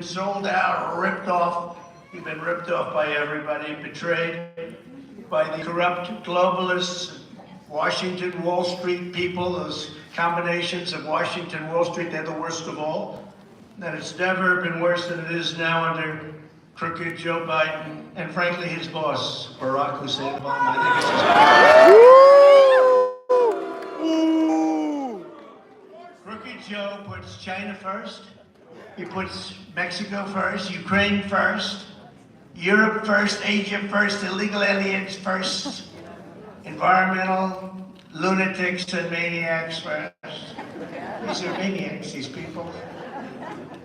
sold out, ripped off. He's been ripped off by everybody, betrayed by the corrupt globalists, Washington, Wall Street people, those combinations of Washington, Wall Street, they're the worst of all. That it's never been worse than it is now under crooked Joe Biden, and frankly, his boss, Barack Hussein Obama. I think it's his Crooked Joe puts China first. He puts Mexico first, Ukraine first, Europe first, Asia first, illegal aliens first, environmental lunatics and maniacs first. These are maniacs, these people.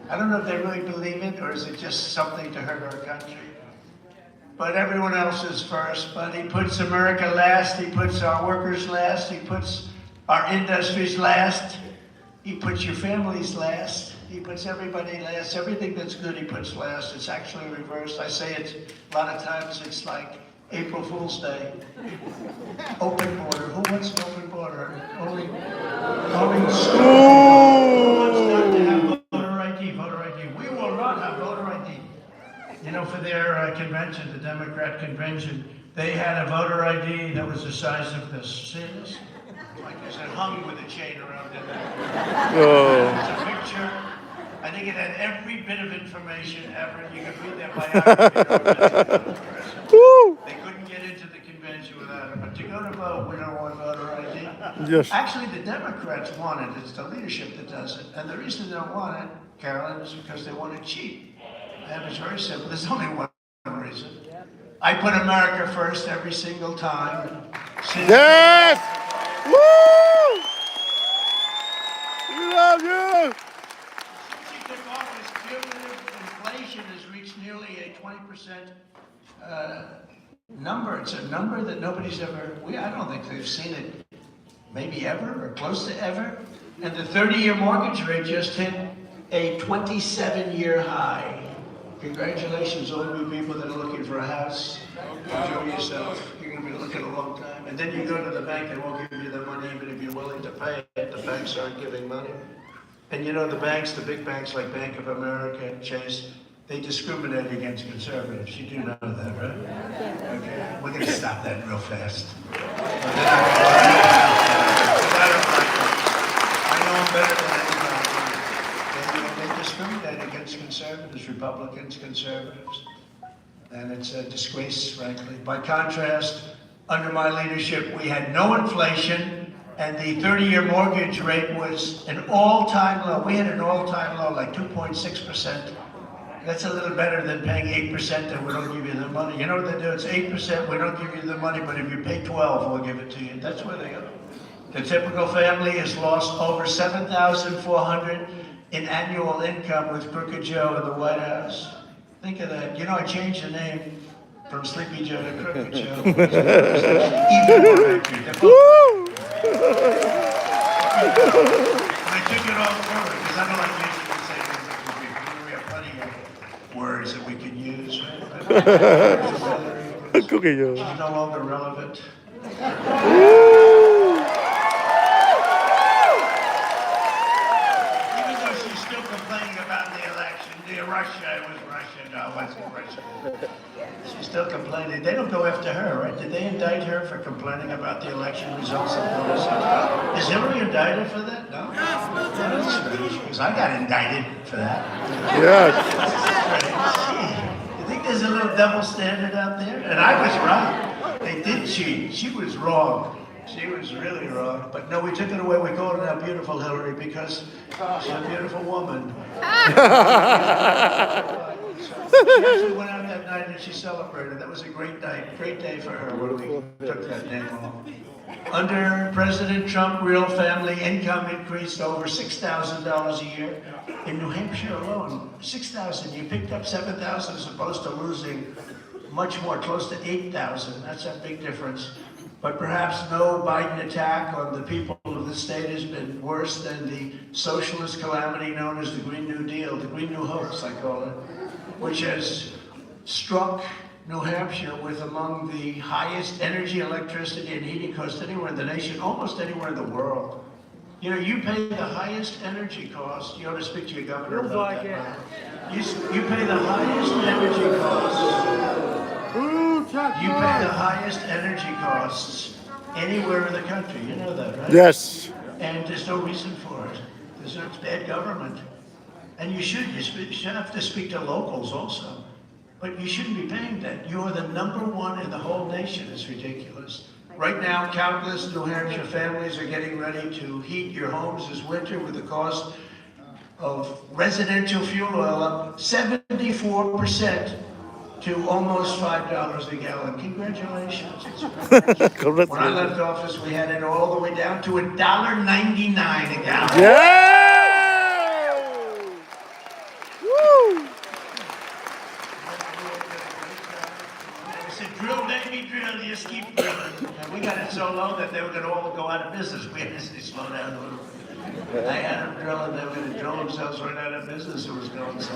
I don't know if they really believe it, or is it just something to hurt our country? But everyone else is first, but he puts America last, he puts our workers last, he puts our industries last, he puts your families last, he puts everybody last, everything that's good he puts last. It's actually reversed. I say it a lot of times, it's like April Fool's Day. Open border, who wants an open border? Only school. Who wants not to have voter ID? Voter ID. We will not have voter ID. You know, for their convention, the Democrat convention, they had a voter ID that was the size of this. See this? Like it said, hung with a chain around it. It's a picture. I think it had every bit of information ever. You could read that biography. They couldn't get into the convention without it. But to go to vote, we don't want voter ID. Yes. Actually, the Democrats want it. It's the leadership that does it. And the reason they don't want it, Carolyn, is because they want it cheap. And it's very simple. There's only one reason. I put America first every single time. Yes! Woo! We love you! Since he took office, cumulative inflation has reached nearly a 20% number. It's a number that nobody's ever, I don't think they've seen it maybe ever or close to ever. And the 30-year mortgage rate just hit a 27-year high. Congratulations, all of you people that are looking for a house. Enjoy yourself. You're going to be looking a long time. And then you go to the bank, they won't give you the money even if you're willing to pay it. The banks aren't giving money. And you know, the banks, the big banks like Bank of America and Chase, they discriminate against conservatives. You do know that, right? Okay. We're going to stop that real fast. I know them better than anybody. They discriminate against conservatives, Republicans, conservatives. And it's a disgrace, frankly. By contrast, under my leadership, we had no inflation, and the 30-year mortgage rate was an all-time low. We had an all-time low, like 2.6%. That's a little better than paying 8% and we don't give you the money. You know what they do? It's 8%, we don't give you the money, but if you pay 12, we'll give it to you. That's where they go. The typical family has lost over $7,400 in annual income with Crooked Joe in the White House. Think of that. You know, I changed the name from Sleepy Joe to Crooked Joe. Even more accurate. I took it all forward because I don't like using the same thing. We have plenty of words that we can use. Cookie Joe. She's no longer relevant. Even though she's still complaining about the election, Russia, it was Russia, no, it wasn't Russia. She's still complaining. They don't go after her, right? Did they indict her for complaining about the election results? Is Hillary indicted for that? No? That's strange, because I got indicted for that. Yes. You think there's a little double standard out there? And I was right. They did cheat. She was wrong. She was really wrong. But no, we took it away. We called her now Beautiful Hillary because she's a beautiful woman. She actually went out that night and she celebrated. That was a great night, great day for her when we took that name off. Under President Trump, real family income increased over $6,000 a year. In New Hampshire alone, $6,000. You picked up $7,000 as opposed to losing much more, close to $8,000. That's a big difference. But perhaps no Biden attack on the people of the state has been worse than the socialist calamity known as the Green New Deal, the Green New Hoax, I call it, which has struck New Hampshire with among the highest energy, electricity, and heating costs anywhere in the nation, almost anywhere in the world. You know, you pay the highest energy cost. You ought to speak to your governor about that. You pay the highest energy costs. You pay the highest energy costs anywhere in the country. You know that, right? Yes. And there's no reason for it. There's no bad government. And you should have to speak to locals also. But you shouldn't be paying that. You're the #1 in the whole nation. It's ridiculous. Right now, countless New Hampshire families are getting ready to heat your homes this winter with the cost of residential fuel oil up 74% to almost $5 a gallon. Congratulations. When I left office, we had it all the way down to $1.99 a gallon. Yeah! Woo! I said, drill, baby, drill. You just keep drilling. And we got it so low that they were going to all go out of business. We had to slow down a little bit. I had them drilling, they were going to drill themselves right out of business. It was going so.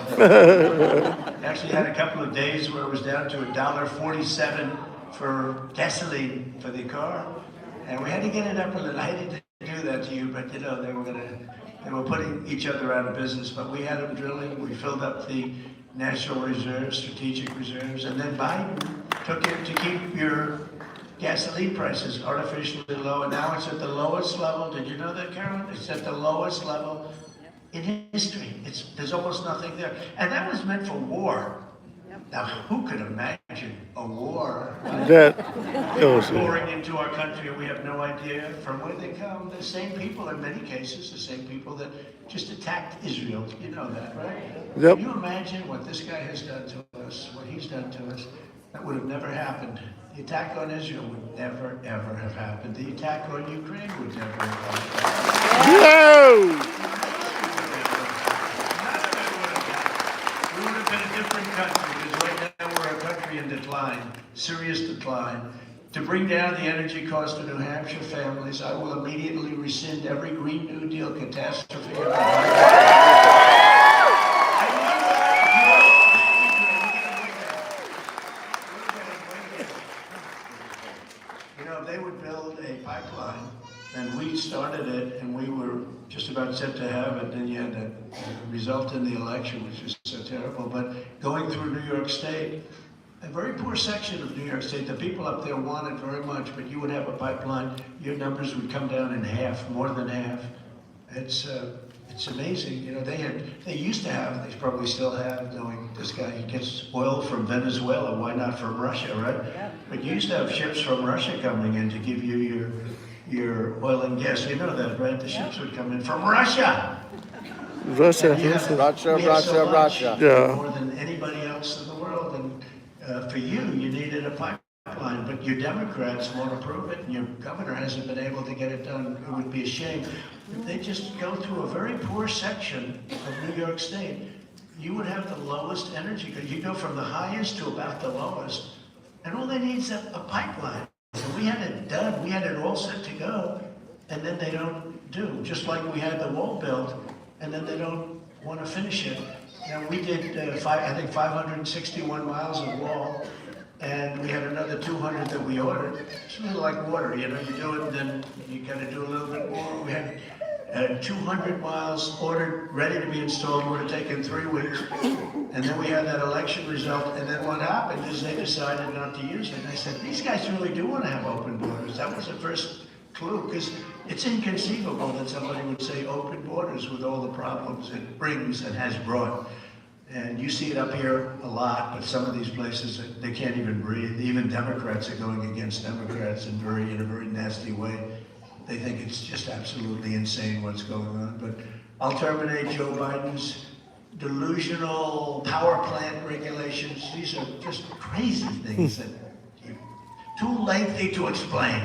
Actually had a couple of days where it was down to $1.47 for gasoline for the car. And we had to get it up a little. I hated to do that to you, but you know, they were putting each other out of business. But we had them drilling. We filled up the national reserves, strategic reserves, and then Biden took it to keep your gasoline prices artificially low, and now it's at the lowest level. Did you know that, Carolyn? It's at the lowest level in history. There's almost nothing there. And that was meant for war. Now, who could imagine a war pouring into our country? We have no idea from where they come. The same people, in many cases, the same people that just attacked Israel. You know that, right? Yep. Can you imagine what this guy has done to us, what he's done to us? That would have never happened. The attack on Israel would never, ever have happened. The attack on Ukraine would never have happened. No! We would have been a different country, because right now we're a country in decline, serious decline. To bring down the energy cost of New Hampshire families, I will immediately rescind every Green New Deal catastrophe. They would build a pipeline, and we started it, and we were just about set to have it. Then you had the result in the election, which was so terrible. But going through New York State, a very poor section of New York State, the people up there wanted very much, but you would have a pipeline, your numbers would come down in half, more than half. It's amazing. You know, they used to have, they probably still have, knowing this guy, he gets oil from Venezuela, why not from Russia, right? Yeah. But you used to have ships from Russia coming in to give you your oil and gas. You know that, right? The ships would come in from Russia. Russia. Yeah. More than anybody else in the world. And for you needed a pipeline, but your Democrats won't approve it, and your governor hasn't been able to get it done. It would be a shame. If they just go through a very poor section of New York State, you would have the lowest energy. You go from the highest to about the lowest, and all they need is a pipeline. So we had it done. We had it all set to go, and then they don't do. Just like we had the wall built, and then they don't want to finish it. Now we did, I think, 561 miles of wall. And we had another 200 that we ordered. It's a little like water, you know, you do it and then you got to do a little bit more. We had 200 miles ordered, ready to be installed, would have taken 3 weeks. And then we had that election result, and then what happened is they decided not to use it. And I said, these guys really do want to have open borders. That was the first clue, because it's inconceivable that somebody would say open borders with all the problems it brings and has brought. And you see it up here a lot, but some of these places, they can't even breathe. Even Democrats are going against Democrats in a very nasty way. They think it's just absolutely insane what's going on. But I'll terminate Joe Biden's delusional power plant regulations. These are just crazy things that are too lengthy to explain.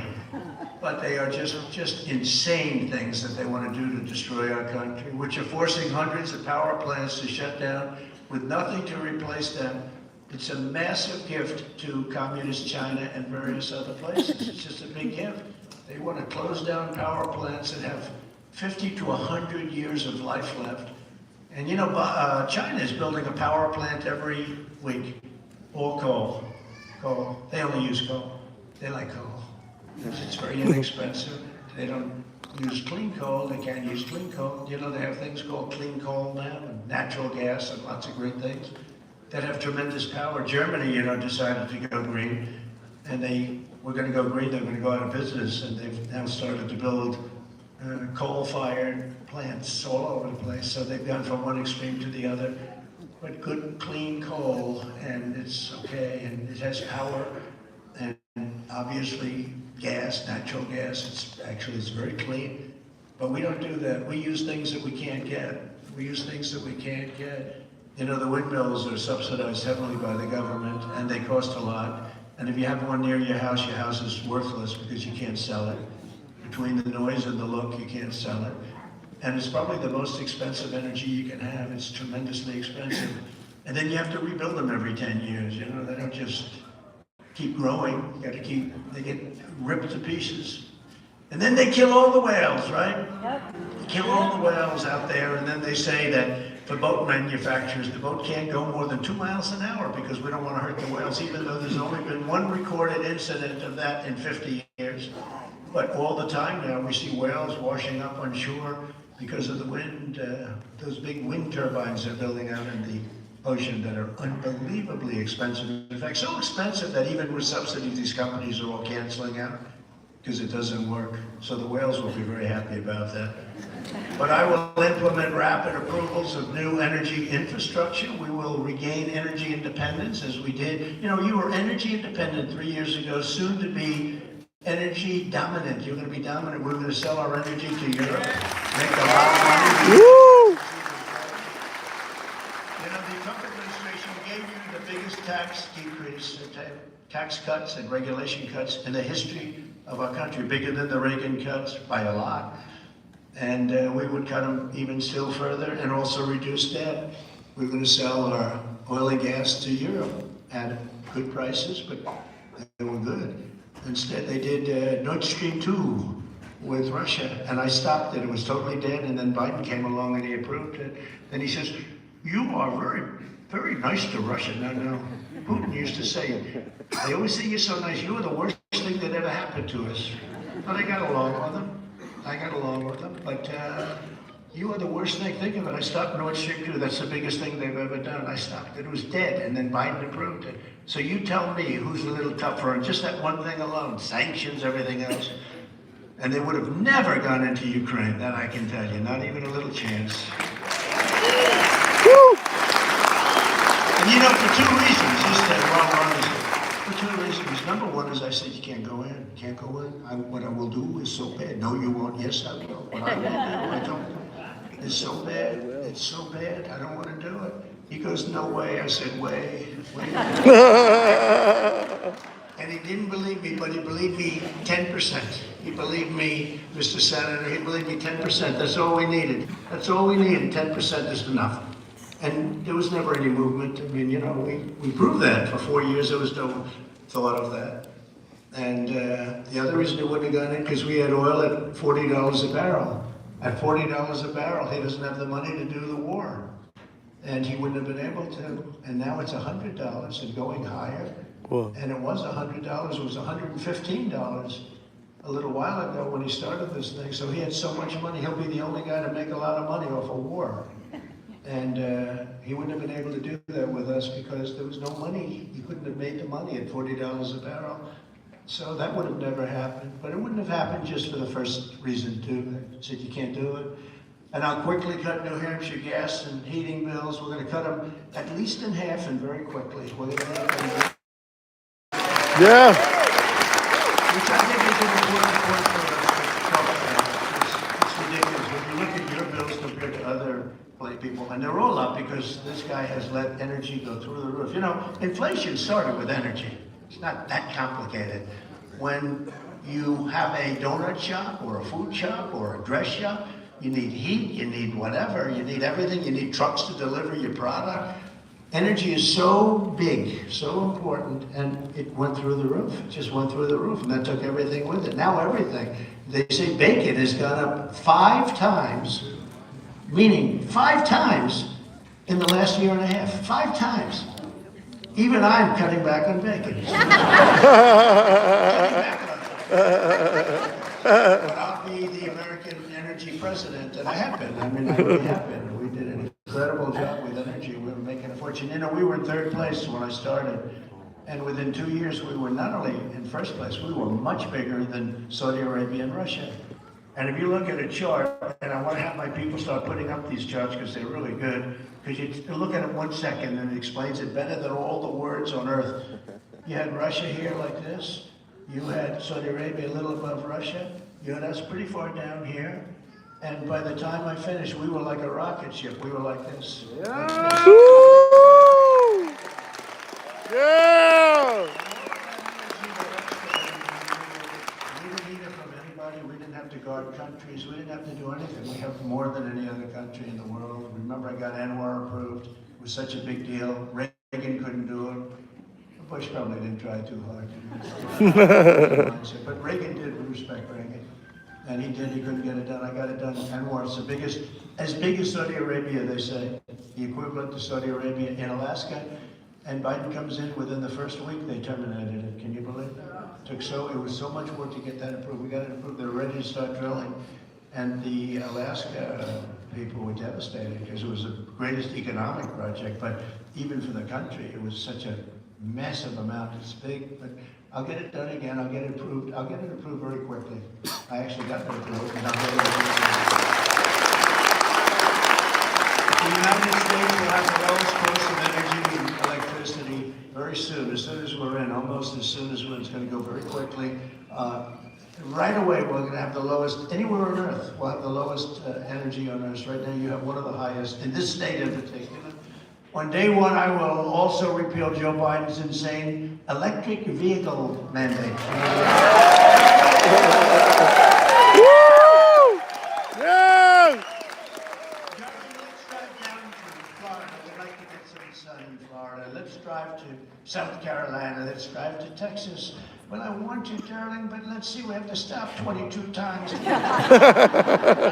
But they are just insane things that they want to do to destroy our country, which are forcing hundreds of power plants to shut down with nothing to replace them. It's a massive gift to communist China and various other places. It's just a big gift. They want to close down power plants that have 50 to 100 years of life left. And you know, China is building a power plant every week. All coal. Coal. They only use coal. They like coal. It's very inexpensive. They don't use clean coal. They can't use clean coal. You know, they have things called clean coal now, and natural gas, and lots of great things that have tremendous power. Germany, you know, decided to go green, and they were going to go green. They're going to go out of business, and they've now started to build coal-fired plants all over the place. So they've gone from one extreme to the other. But good, clean coal, and it's okay, and it has power, and obviously gas, natural gas. It's very clean. But we don't do that. We use things that we can't get. We use things that we can't get. You know, the windmills are subsidized heavily by the government, and they cost a lot. And if you have one near your house is worthless because you can't sell it. Between the noise and the look, you can't sell it. And it's probably the most expensive energy you can have. It's tremendously expensive. And then you have to rebuild them every 10 years. You know, they don't just keep growing. You got to keep, they get ripped to pieces. And then they kill all the whales, right? Yep. They kill all the whales out there, and then they say that for boat manufacturers, the boat can't go more than 2 miles an hour because we don't want to hurt the whales, even though there's only been one recorded incident of that in 50 years. But all the time now, we see whales washing up on shore because of the wind. Those big wind turbines they're building out in the ocean that are unbelievably expensive. In fact, so expensive that even with subsidies, these companies are all canceling out because it doesn't work. So the whales will be very happy about that. But I will implement rapid approvals of new energy infrastructure. We will regain energy independence as we did. You know, you were energy independent 3 years ago, soon to be energy dominant. You're going to be dominant. We're going to sell our energy to Europe, make a lot of money. Woo! You know, the Trump administration gave you the biggest tax decrease, tax cuts and regulation cuts in the history of our country, bigger than the Reagan cuts by a lot. And we would cut them even still further and also reduce debt. We're going to sell our oil and gas to Europe at good prices, but they were good. Instead, they did Nord Stream 2 with Russia, and I stopped it. It was totally dead, and then Biden came along and he approved it. Then he says, you are very, very nice to Russia. No. Putin used to say, they always say you're so nice. You were the worst thing that ever happened to us. But I got along with them. But you are the worst thing. Think of it. I stopped Nord Stream 2. That's the biggest thing they've ever done. I stopped it. It was dead, and then Biden approved it. So you tell me who's a little tougher on just that one thing alone, sanctions, everything else. And they would have never gone into Ukraine, that I can tell you, not even a little chance. Woo! And you know, for two reasons, for two reasons. Number one is I said, you can't go in, you can't go in. What I will do is so bad. No, you won't. Yes, I will. What I will do, I don't. It's so bad, I don't want to do it. He goes, no way. I said, way. And he didn't believe me, but he believed me 10%. He believed me, Mr. Senator, he believed me 10%. That's all we needed. 10% is enough. And there was never any movement. I mean, you know, we proved that. For 4 years, there was no thought of that. And the other reason he wouldn't have gone in, because we had oil at $40 a barrel. At $40 a barrel, he doesn't have the money to do the war. And he wouldn't have been able to. And now it's $100 and going higher. Whoa. And it was $100, it was $115 a little while ago when he started this thing. So he had so much money, he'll be the only guy to make a lot of money off a war. And he wouldn't have been able to do that with us because there was no money. He couldn't have made the money at $40 a barrel. So that would have never happened. But it wouldn't have happened just for the first reason too. I said you can't do it. And I'll quickly cut New Hampshire gas and heating bills. We're going to cut them at least in half and very quickly. We're going to make them. Yeah. Which I think is an important point for us to talk about. It's ridiculous when you look at your bills compared to other people, and they're all up because this guy has let energy go through the roof. You know, inflation started with energy. It's not that complicated. When you have a donut shop or a food shop or a dress shop, you need heat, you need whatever, you need everything, you need trucks to deliver your product. Energy is so big, so important, and it went through the roof. It just went through the roof, and that took everything with it. Now everything. They say bacon has gone up 5 times, meaning 5 times in the last year and a half. 5 times. Even I'm cutting back on bacon. But I'll be the American energy president, and I have been. I mean, I really have been. We did an incredible job with energy. We were making a fortune. You know, we were in third place when I started. And within 2 years, we were not only in first place, we were much bigger than Saudi Arabia and Russia. And if you look at a chart, and I want to have my people start putting up these charts because they're really good, because you look at it 1 second and it explains it better than all the words on earth. You had Russia here like this. You had Saudi Arabia a little above Russia. You had us pretty far down here. And by the time I finished, we were like a rocket ship. We were like this. Yeah! We didn't need it from anybody. We didn't have to guard countries. We didn't have to do anything. We have more than any other country in the world. Remember, I got Anwar approved. It was such a big deal. Reagan couldn't do it. Bush probably didn't try too hard to do it. But Reagan did. We respect Reagan. And he did. He couldn't get it done. I got it done. Anwar's the biggest, as big as Saudi Arabia, they say. The equivalent to Saudi Arabia in Alaska. And Biden comes in within the first week, they terminated it. Can you believe that? It was so much work to get that approved. We got it approved. They're ready to start drilling. And the Alaska people were devastated because it was the greatest economic project. But even for the country, it was such a massive amount. It's big, but I'll get it done again. I'll get it approved. I'll get it approved very quickly. I actually got it approved, and I'll get it approved. The United States will have the lowest cost of energy and electricity very soon. As soon as we're in, almost as soon as it's going to go very quickly. Right away, we're going to have the lowest, anywhere on earth, we'll have the lowest energy on earth. Right now, you have one of the highest, in this state in particular. On day one, I will also repeal Joe Biden's insane electric vehicle mandate. Woo! Yeah! Let's drive down to Florida. We'd like to get some sun in Florida. Let's drive to South Carolina. Let's drive to Texas. Well, I want to, darling, but let's see, we have to stop 22 times. I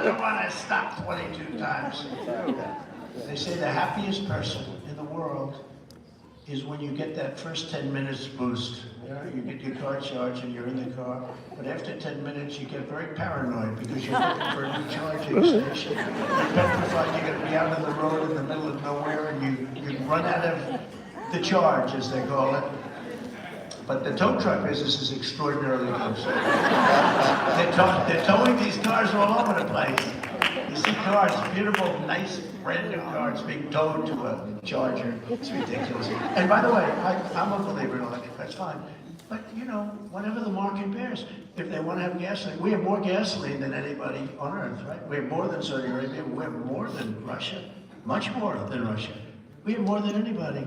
don't want to stop 22 times. They say the happiest person in the world is when you get that first 10 minutes boost. You know, you get your car charged and you're in the car, but after 10 minutes you get very paranoid because you're looking for a new charging station. You're petrified you're going to be out on the road in the middle of nowhere and you run out of the charge, as they call it. But the tow truck business is extraordinarily good. They're towing these cars all over the place. You see cars, beautiful, nice, brand new cars being towed to a charger. It's ridiculous. And by the way, I'm a believer in electric, that's fine. But, you know, whatever the market bears, if they want to have gasoline, we have more gasoline than anybody on earth, right? We have more than Saudi Arabia, we have more than Russia, much more than Russia. We have more than anybody.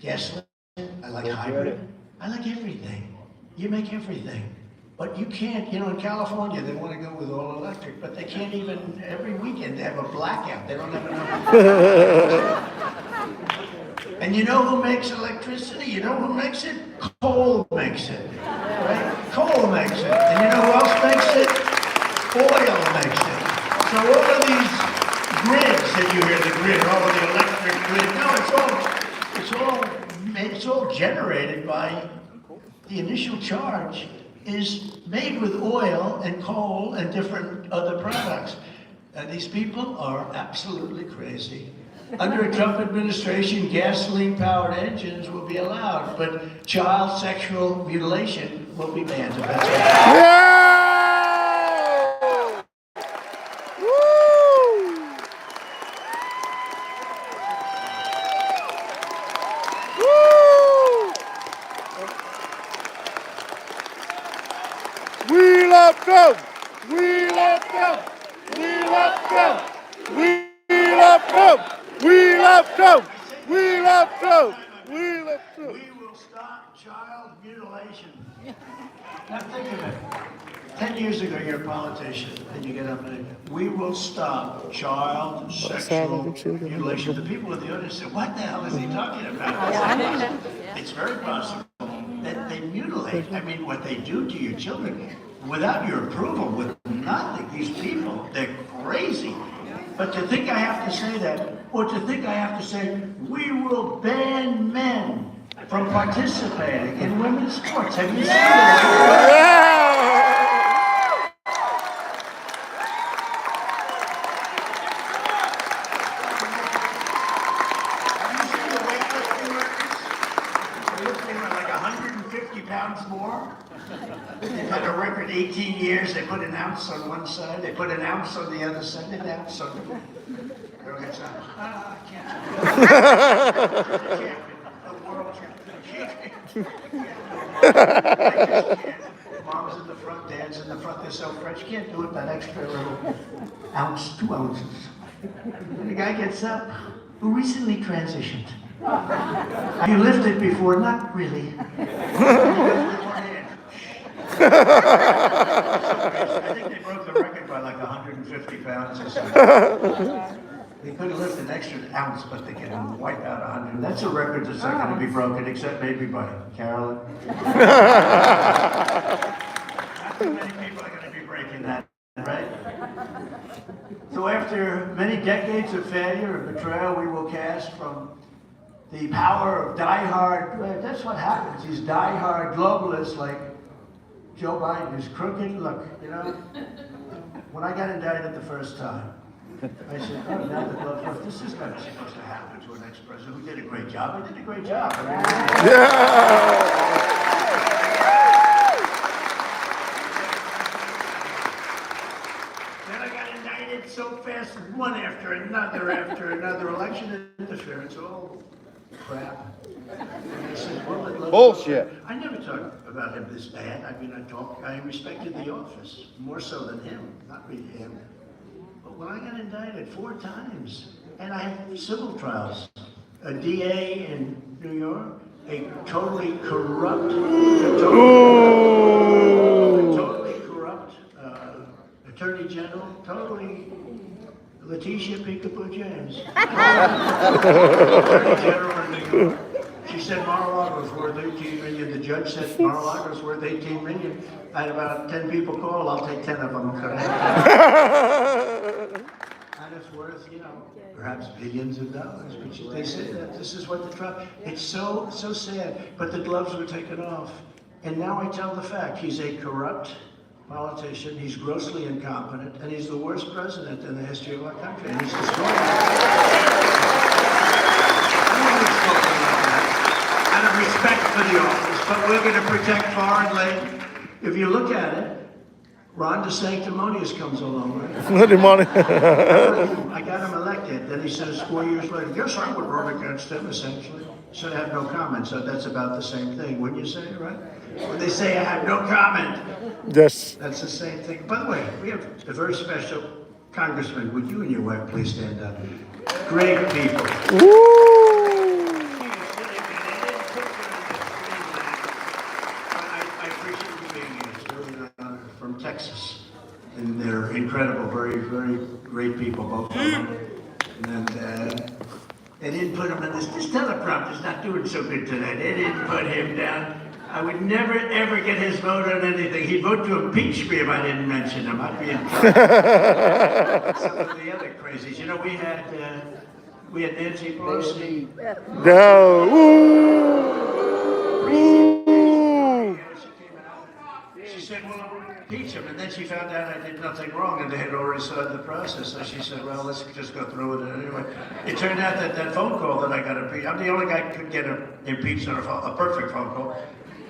Gasoline, I like hybrid, I like everything. You make everything. But you can't, you know, in California, they want to go with all electric, but they can't even, every weekend, they have a blackout. They don't have enough. And you know who makes electricity? You know who makes it? Coal makes it, right? Coal makes it. And you know who else makes it? Oil makes it. So all of these grids that you hear, the grid, all of the electric grid, no, it's all generated by the initial charge is made with oil and coal and different other products. These people are absolutely crazy. Under a Trump administration, gasoline-powered engines will be allowed, but child sexual mutilation will be banned. Yeah! Woo! Woo! We love Trump! We love Trump! We love Trump! We love Trump! We love Trump! We love Trump! We love Trump! We will stop child mutilation. Now think of it. 10 years ago, you're a politician, and you get up and we will stop child sexual mutilation. The people in the audience say, what the hell is he talking about? It's very possible that they mutilate. I mean, what they do to your children without your approval, with nothing. These people, they're crazy. But to think I have to say that, or to think I have to say, we will ban men from participating in women's sports. Have you seen it? Yeah! 50 pounds more. They've had a record 18 years. They put an ounce on one side, they put an ounce on the other side, an ounce on the girl gets up. I can't. A world champion. I just can't. Mom's in the front, dad's in the front. They're so French. You can't do it that extra little ounce, 2 ounces. And the guy gets up, who recently transitioned. Have you lifted before? Not really. I think they broke the record by like 150 pounds or something. They couldn't lift an extra ounce, but they can wipe out 100. That's a record that's not going to be broken, except maybe by Carolyn. Not too many people are going to be breaking that, right? So after many decades of failure and betrayal, we will cast from the power of die-hard, that's what happens, these die-hard globalists like Joe Biden is crooked. Look, you know, when I got indicted the first time, I said, oh, now the gloves off. This is not supposed to happen to an ex-president who did a great job. I did a great job. Yeah. Then I got indicted so fast, one after another election interference, all crap. And I said, well, Bullshit. I never talked about him this bad. I mean, I respected the office more so than him, not really him. But when I got indicted 4 times, and I have civil trials, a DA in New York, a totally corrupt, Attorney General, totally Letitia Peekaboo James. Attorney General in New York. She said Mar-a-Lago's worth 18 million. The judge said Mar-a-Lago's worth 18 million. I had about 10 people call. I'll take 10 of them. And it's worth, you know, perhaps billions of dollars. But they say that this is what the Trump. It's so sad. But the gloves were taken off, and now I tell the fact: he's a corrupt politician. He's grossly incompetent, and he's the worst president in the history of our country. And he's destroying out of respect for the office, but we're going to protect foreign labor. If you look at it, Ron DeSanctimonious comes along, right? I got him elected. Then he says 4 years later, yes, I would run against him, essentially. So I have no comment. So that's about the same thing, wouldn't you say, right? When they say I have no comment, yes, that's the same thing. By the way, we have a very special congressman. Would you and your wife please stand up? Great people. Woo! From Texas, and they're incredible, very, very great people, both of them. And they didn't put him in this teleprompter's not doing so good today. They didn't put him down. I would never, ever get his vote on anything. He'd vote to impeach me if I didn't mention him. I'd be in trouble. Some of the other crazies. You know, we had Nancy Pelosi. No. She said, well, impeach him. And then she found out I did nothing wrong, and they had already started the process. So she said, well, let's just go through with it anyway. It turned out that phone call that I got impeached, I'm the only guy who could get impeached on a perfect phone call.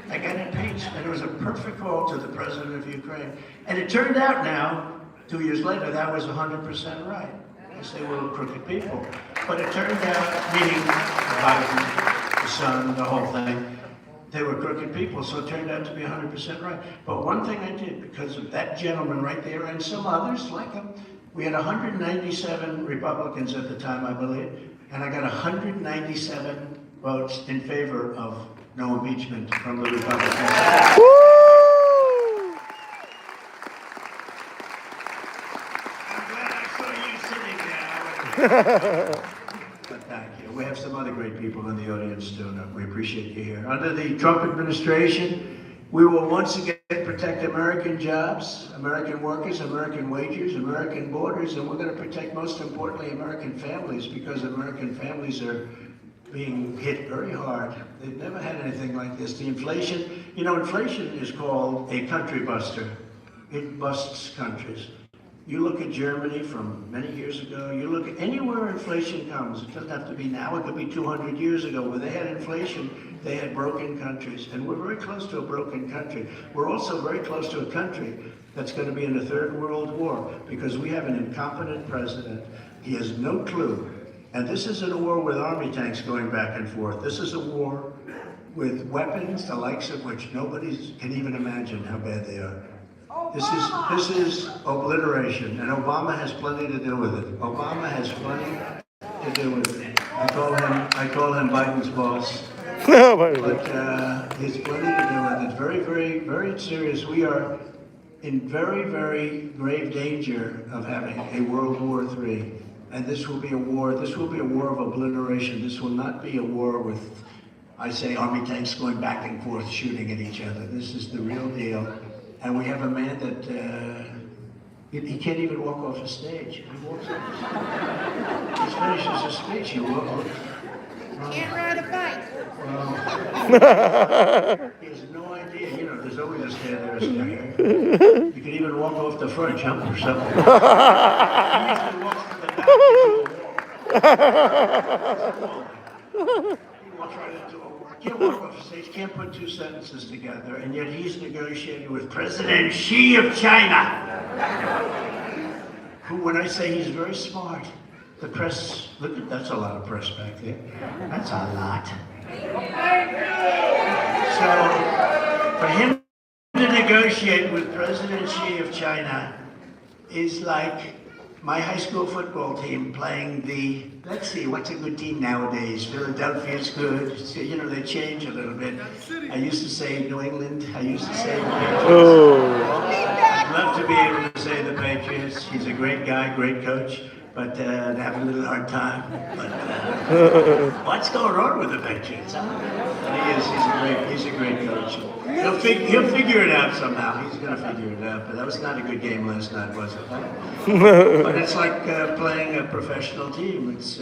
I got impeached, and it was a perfect call to the president of Ukraine. And it turned out now, 2 years later, that was 100% right. I say, well, crooked people. But it turned out, meaning Biden, the son, the whole thing, they were crooked people, so it turned out to be 100% right. But one thing I did, because of that gentleman right there and some others like him, we had 197 Republicans at the time, I believe, and I got 197 votes in favor of no impeachment from the Republicans. Woo! I'm glad I saw you sitting there. But thank you. We have some other great people in the audience too, and we appreciate you here. Under the Trump administration, we will once again protect American jobs, American workers, American wages, American borders, and we're going to protect, most importantly, American families, because American families are being hit very hard. They've never had anything like this. The inflation, you know, inflation is called a country buster. It busts countries. You look at Germany from many years ago, you look at anywhere inflation comes, it doesn't have to be now, it could be 200 years ago, where they had inflation, they had broken countries. And we're very close to a broken country. We're also very close to a country that's going to be in a third world war, because we have an incompetent president. He has no clue. And this isn't a war with army tanks going back and forth. This is a war with weapons, the likes of which nobody can even imagine how bad they are. This is obliteration, and Obama has plenty to do with it. Obama has plenty to do with it. I call him Biden's boss. But he has plenty to do with it. Very, very, very serious. We are in very, very grave danger of having a World War III. And this will be a war. This will be a war of obliteration. This will not be a war with, I say, army tanks going back and forth shooting at each other. This is the real deal. And we have a man that he can't even walk off a stage. He walks off a stage. He finishes his speech. He walks. Can't ride a bike. Well, he has no idea. You know, there's always a stand there, a stand. You can even walk off the front, jump or something. He usually walks to the back into a wall. He walks right into a wall. Can't walk off the stage, can't put two sentences together, and yet he's negotiating with President Xi of China, who, when I say he's very smart, the press, look at, that's a lot of press back there. That's a lot. So, for him to negotiate with President Xi of China is like my high school football team playing the, let's see, what's a good team nowadays? Philadelphia's good. So, you know, they change a little bit. I used to say New England. I used to say Patriots. I'd love to be able to say the Patriots. He's a great guy, great coach, but I'd have a little hard time. But what's going on with the Patriots? He's a great coach. He'll figure it out somehow. He's going to figure it out. But that was not a good game last night, was it? But it's like playing a professional team. It's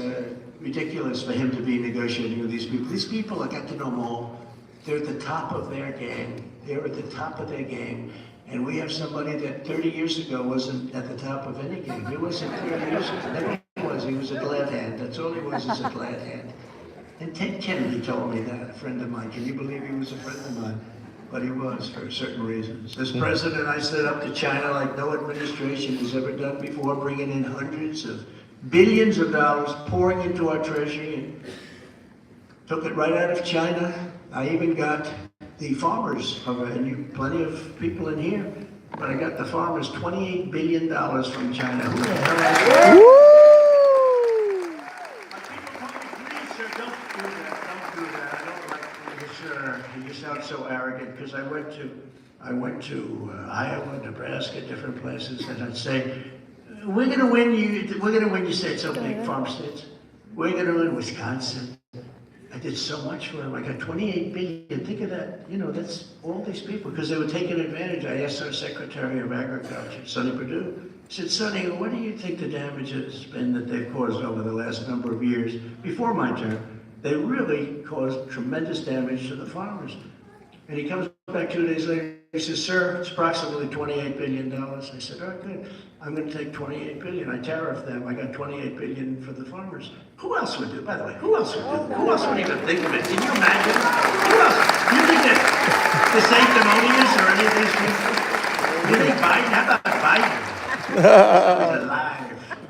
ridiculous for him to be negotiating with these people. These people, I got to know them all. They're at the top of their game. They're at the top of their game. And we have somebody that 30 years ago wasn't at the top of any game. He wasn't 30 years ago. Never was. He was a glad hand. That's all he was, is a glad hand. And Ted Kennedy told me that, a friend of mine. Can you believe he was a friend of mine? But he was, for certain reasons. As president, I set up to China like no administration has ever done before, bringing in hundreds of billions of dollars, pouring into our treasury, and took it right out of China. I even got the farmers, and plenty of people in here, but I got the farmers $28 billion from China. Who the hell is You sound so arrogant, because I went to Iowa, Nebraska, different places, and I'd say, we're gonna win you states, so big farm states. We're gonna win Wisconsin. I did so much for them. I got $28 billion. Think of that. You know, that's all these people, because they were taking advantage. I asked our Secretary of Agriculture, Sonny Perdue. I said, Sonny, what do you think the damage has been that they've caused over the last number of years before my term? They really caused tremendous damage to the farmers. And he comes back 2 days later, he says, sir, it's approximately $28 billion. I said, all right, good. I'm going to take $28 billion. I tariff them. I got $28 billion for the farmers. Who else would do, by the way, who else would do? Who else would even think of it? Can you imagine? Who else? You think that the sanctimonious or any of these people? You think Biden? How about Biden? He's alive.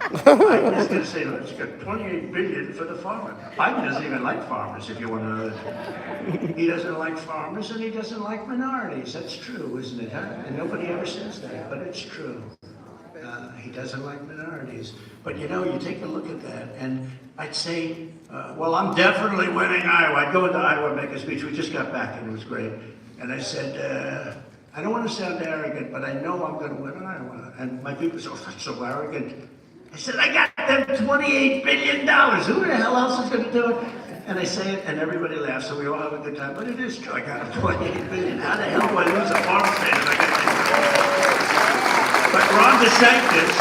Biden is going to say, let's get $28 billion for the farmer. Biden doesn't even like farmers, if you want to know that. He doesn't like farmers, and he doesn't like minorities. That's true, isn't it? Huh? And nobody ever says that, but it's true. He doesn't like minorities. But you know, you take a look at that, and I'd say, well, I'm definitely winning Iowa. I'd go into Iowa and make a speech. We just got back, and it was great. And I said, I don't want to sound arrogant, but I know I'm going to win Iowa. And my people said, oh, that's so arrogant. I said, I got them $28 billion. Who the hell else is going to do it? And I say it, and everybody laughs, so we all have a good time. But it is true. I got $28 billion. How the hell do I lose a farm state if I got that? But Ron DeSantis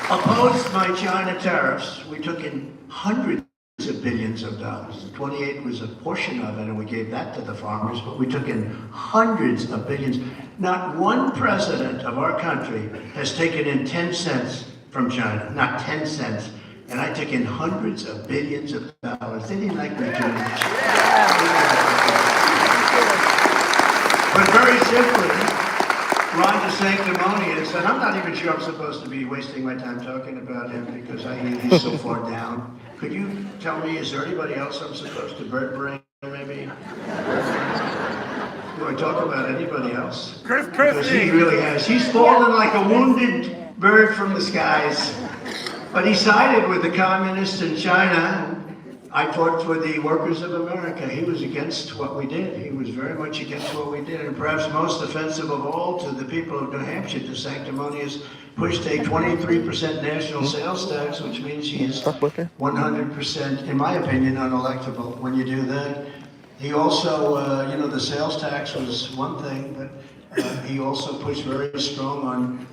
opposed my China tariffs. We took in hundreds hundreds of billions of dollars. The 28 was a portion of it, and we gave that to the farmers, but we took in hundreds of billions. Not one president of our country has taken in 10 cents from China, not 10 cents. And I took in hundreds of billions of dollars. They didn't like me too much. But very simply, Ron DeSanctimonious, and I'm not even sure I'm supposed to be wasting my time talking about him because I hear he's so far down. Could you tell me, is there anybody else I'm supposed to bring, maybe? Do I talk about anybody else? Because he really has. He's fallen like a wounded bird from the skies. But he sided with the communists in China. I fought for the workers of America. He was against what we did. He was very much against what we did. And perhaps most offensive of all to the people of New Hampshire, DeSanctimonious pushed a 23% national sales tax, which means he is 100%, in my opinion, unelectable when you do that. He also, the sales tax was one thing, but he also pushed very strong on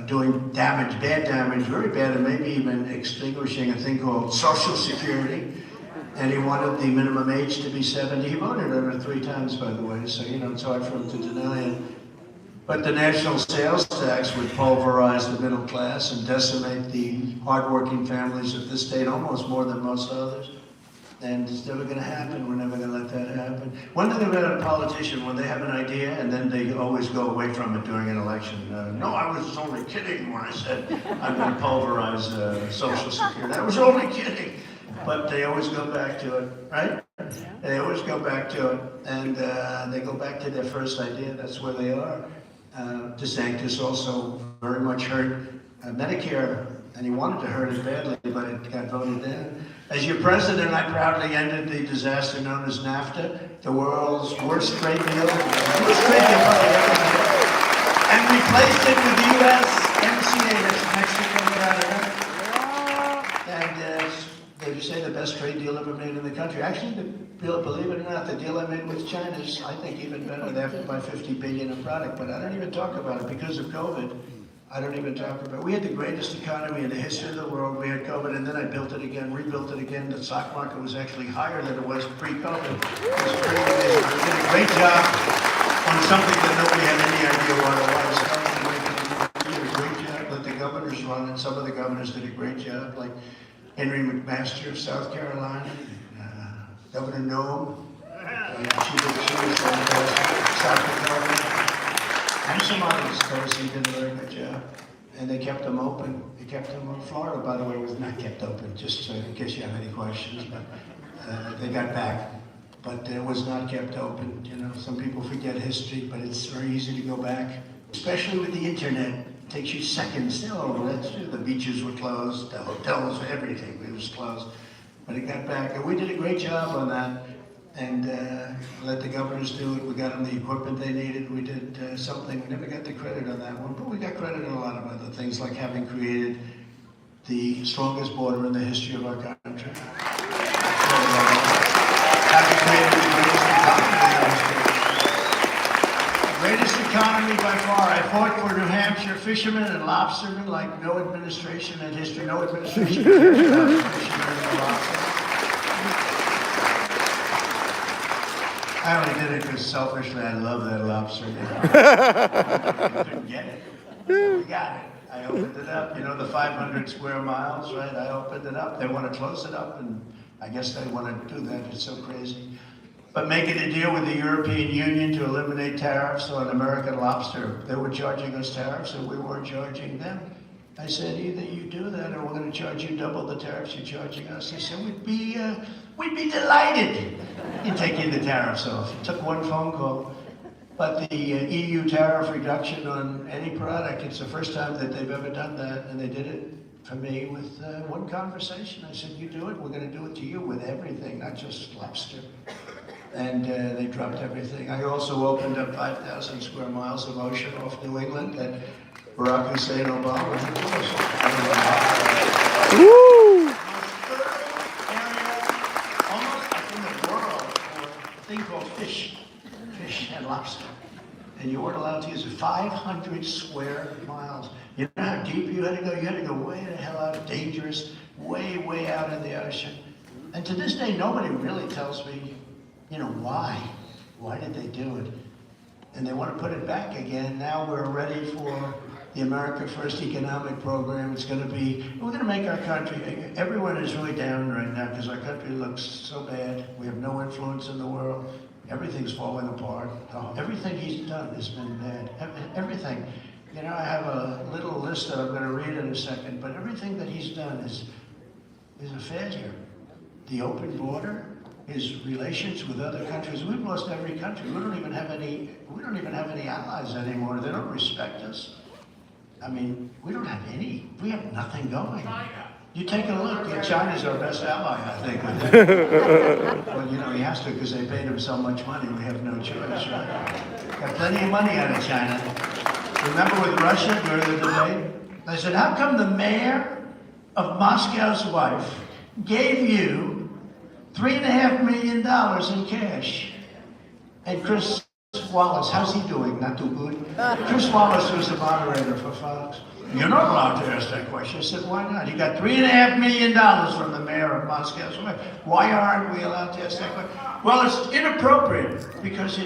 doing damage, bad damage, very bad, and maybe even extinguishing a thing called Social Security. And he wanted the minimum age to be 70. He voted on it 3 times, by the way, so, it's hard for him to deny it. But the national sales tax would pulverize the middle class and decimate the hardworking families of this state almost more than most others. And it's never going to happen. We're never going to let that happen. One thing about a politician, when they have an idea and then they always go away from it during an election. No, I was only kidding when I said I'm going to pulverize Social Security. I was only kidding. But they always go back to it, right? They always go back to it. And they go back to their first idea. That's where they are. DeSantis also very much hurt Medicare. And he wanted to hurt it badly, but it got voted in. As your president, I proudly ended the disaster known as NAFTA, the world's worst trade deal, and replaced it with the USMCA, that's Mexico, Canada. And they say the best trade deal ever made in the country. Actually, believe it or not, the deal I made with China is, I think, even better. They have to buy $50 billion a product, but I don't even talk about it because of COVID. I don't even talk about it. We had the greatest economy in the history of the world. We had COVID, and then I built it again, rebuilt it again. The stock market was actually higher than it was pre-COVID. It was pretty amazing. We did a great job on something that nobody had any idea what it was. We did a great job. Let the governors run it. Some of the governors did a great job, like Henry McMaster of South Carolina, Governor Noem. She was South Carolina. And some others, Darcy did a very good job. And they kept them open. They kept them open. Florida, by the way, was not kept open, just in case you have any questions. But they got back. But it was not kept open. Some people forget history, but it's very easy to go back. Especially with the internet. It takes you seconds. Oh, that's true. The beaches were closed. The hotels, everything. It was closed. But it got back. And we did a great job on that. And let the governors do it. We got them the equipment they needed. We did something. We never got the credit on that one, but we got credit on a lot of other things, like having created the strongest border in the history of our country. Having created the greatest economy by far. I fought for New Hampshire fishermen and lobstermen like no administration in history. No administration in history without fishermen and lobstermen. I only did it because selfishly I love that lobster. I couldn't get it. So we got it. I opened it up, the 500 square miles, right? I opened it up. They want to close it up, and I guess they want to do that. It's so crazy. But making a deal with the European Union to eliminate tariffs on American lobster. They were charging us tariffs, and we weren't charging them. I said, either you do that, or we're going to charge you double the tariffs you're charging us. They said, we'd be delighted in taking the tariffs off. It took one phone call. But the EU tariff reduction on any product, it's the first time that they've ever done that, and they did it for me with one conversation. I said, you do it, we're going to do it to you with everything, not just lobster. And they dropped everything. I also opened up 5,000 square miles of ocean off New England that Barack Hussein Obama. Woo! Thing called fish and lobster. And you weren't allowed to use it. 500 square miles. You know how deep you had to go? You had to go way the hell out, dangerous, way out in the ocean. And to this day, nobody really tells me, why. Why did they do it? And they want to put it back again. Now we're ready for the America First economic program. We're going to make our country, everyone is really down right now because our country looks so bad. We have no influence in the world. Everything's falling apart. Everything he's done has been bad. Everything. I have a little list that I'm going to read in a second, but everything that he's done is a failure. The open border, his relations with other countries. We've lost every country. We don't even have any allies anymore. They don't respect us. I mean, we don't have any. We have nothing going. You take a look. China's our best ally, I think. Well, he has to because they paid him so much money. We have no choice, right? Got plenty of money out of China. Remember with Russia during the debate? They said, how come the mayor of Moscow's wife gave you $3.5 million in cash? And Chris Wallace, how's he doing? Not too good? Chris Wallace was the moderator for Fox. You're not allowed to ask that question. I said, why not? He got $3.5 million from the mayor of Moscow's wife. Why aren't we allowed to ask that question? Well, it's inappropriate because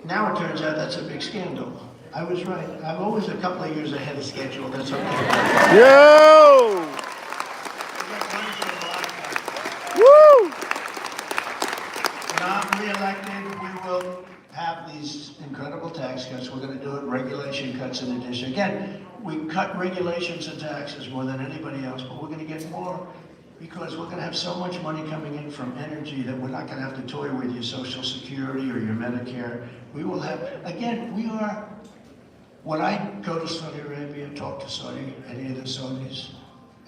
now it turns out that's a big scandal. I was right. I'm always a couple of years ahead of schedule. That's okay. Yo! Woo! When I'm reelected, we will have these incredible tax cuts. We're going to do it, regulation cuts in addition. Again, we cut regulations and taxes more than anybody else, but we're going to get more because we're going to have so much money coming in from energy that we're not going to have to toy with your Social Security or your Medicare. We will have, again, when I go to Saudi Arabia, talk to any of the Saudis,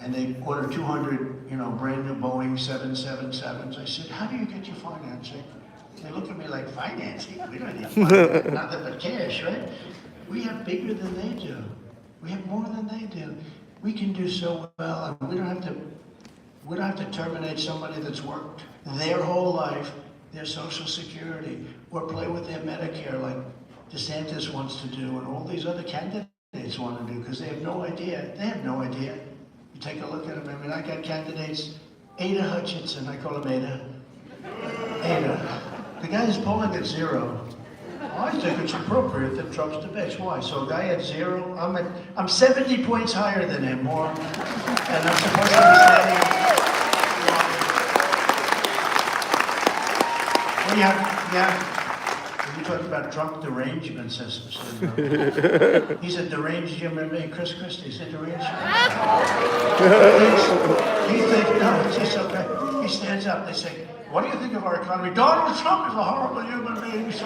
and they order 200, brand new Boeing 777s, I said, how do you get your financing? They look at me like, financing? We don't need financing, nothing but cash, right? We have bigger than they do. We have more than they do. We can do so well, and we don't have to terminate somebody that's worked their whole life, their Social Security, or play with their Medicare like DeSantis wants to do, and all these other candidates want to do, because they have no idea. They have no idea. You take a look at them. I mean, I got candidates, Ada Hutchinson, I call him Ada. Ada. The guy is polling at 0. I think it's appropriate that Trump's debates. Why? So a guy at 0, I'm 70 points higher than him, more, and I'm supposed to be standing. Well, yeah. You talk about Trump derangement systems. He's a deranged human being. Chris Christie's a deranged He thinks, no, it's just okay. He stands up, they say, what do you think of our economy? Donald Trump is a horrible human being. It's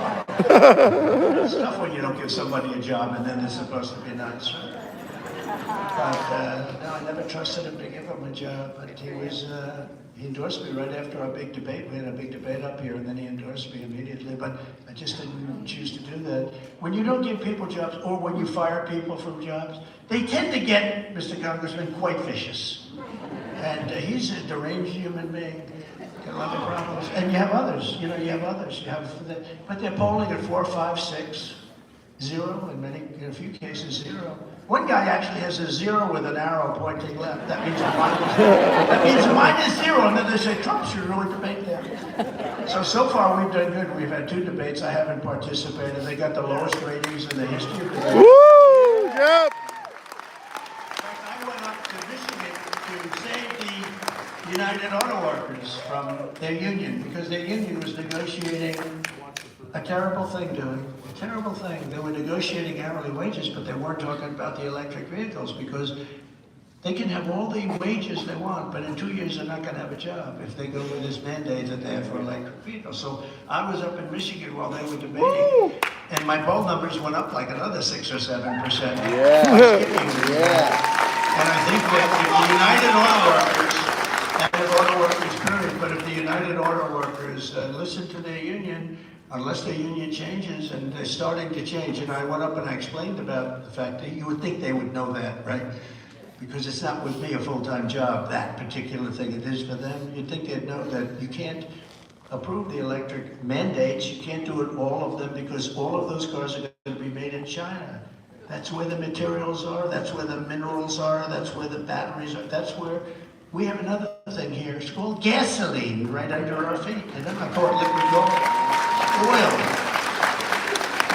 tough when you don't give somebody a job and then they're supposed to be nice, right? But no, I never trusted him to give him a job, but he endorsed me right after our big debate. We had a big debate up here, and then he endorsed me immediately, but I just didn't choose to do that. When you don't give people jobs, or when you fire people from jobs, they tend to get, Mr. Congressman, quite vicious. And he's a deranged human being. Got a lot of problems. And you have others, you have others. But they're polling at 4, 5, 6, 0, in a few cases 0. One guy actually has a 0 with an arrow pointing left. That means -0. And then they say, Trump should really debate there. So far we've done good. We've had 2 debates. I haven't participated. They got the lowest ratings in the history of the debate. Woo! Yep. I went up to Michigan to save the United Auto Workers from their union because their union was negotiating a terrible thing, doing a terrible thing. They were negotiating hourly wages, but they weren't talking about the electric vehicles because they can have all the wages they want, but in 2 years they're not going to have a job if they go with this mandate that they have for electric vehicles. So I was up in Michigan while they were debating, Woo! And my poll numbers went up like another 6 or 7%. And I think that if the United Auto Workers, period, but if the United Auto Workers listen to their union, unless the union changes, and they're starting to change, and I went up and I explained about the fact that you would think they would know that, right? Because it's not with me a full-time job, that particular thing. It is for them. You'd think they'd know that you can't approve the electric mandates. You can't do it all of them because all of those cars are going to be made in China. That's where the materials are. That's where the minerals are. That's where the batteries are. That's where We have another thing here. It's called gasoline right under our feet. And then I call it liquid gold. Oil.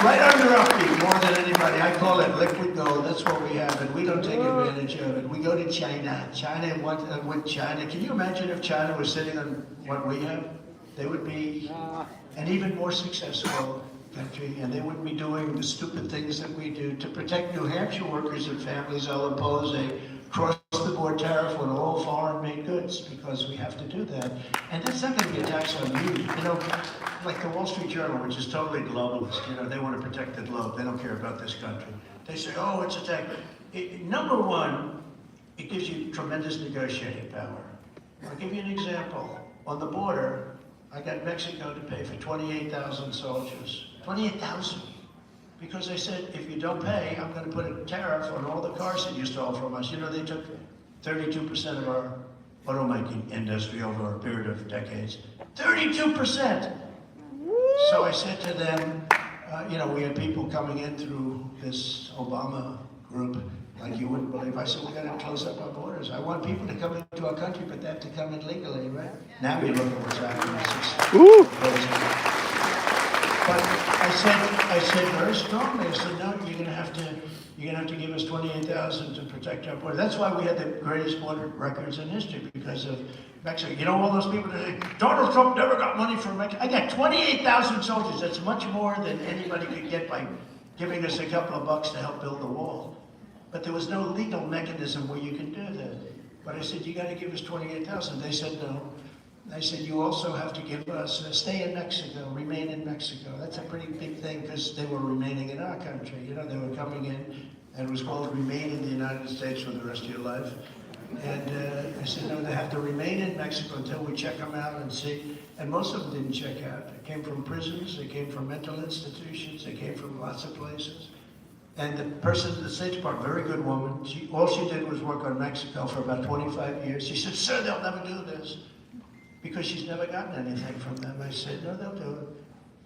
Right under our feet, more than anybody. I call it liquid gold. That's what we have, and we don't take advantage of it. We go to China. China, with China, can you imagine if China was sitting on what we have? They would be an even more successful country, and they wouldn't be doing the stupid things that we do. To protect New Hampshire workers and families, I'll impose a cross-the-board tariff on all foreign-made goods, because we have to do that. And that's not going to be a tax on you. You know, like the Wall Street Journal, which is totally globalist, you know, they want to protect the globe. They don't care about this country. They say, oh, it's a tax. Number one, it gives you tremendous negotiating power. I'll give you an example. On the border, I got Mexico to pay for 28,000 soldiers. 28,000. Because they said, if you don't pay, I'm going to put a tariff on all the cars that you stole from us. You know, they took 32% of our automaking industry over a period of decades. 32%! So I said to them, you know, we had people coming in through this Obama group, like you wouldn't believe. I said, we got to close up our borders. I want people to come into our country, but they have to come in legally, right? Now you look at what's happening. But I said very strongly, I said, no, you're gonna have to give us 28,000 to protect our border. That's why we had the greatest border records in history, because of Mexico. You know, all those people that say, Donald Trump never got money from Mexico. I got 28,000 soldiers. That's much more than anybody could get by giving us a couple of bucks to help build the wall. But there was no legal mechanism where you can do that. But I said, you gotta give us 28,000. They said no. I said, you also have to give us, stay in Mexico, remain in Mexico. That's a pretty big thing, because they were remaining in our country. You know, they were coming in, and it was called remain in the United States for the rest of your life. And I said, no, they have to remain in Mexico until we check them out and see. And most of them didn't check out. They came from prisons, they came from mental institutions, they came from lots of places. And the person at the State Department, very good woman, all she did was work on Mexico for about 25 years. She said, sir, they'll never do this. Because she's never gotten anything from them. I said, no, they'll do it.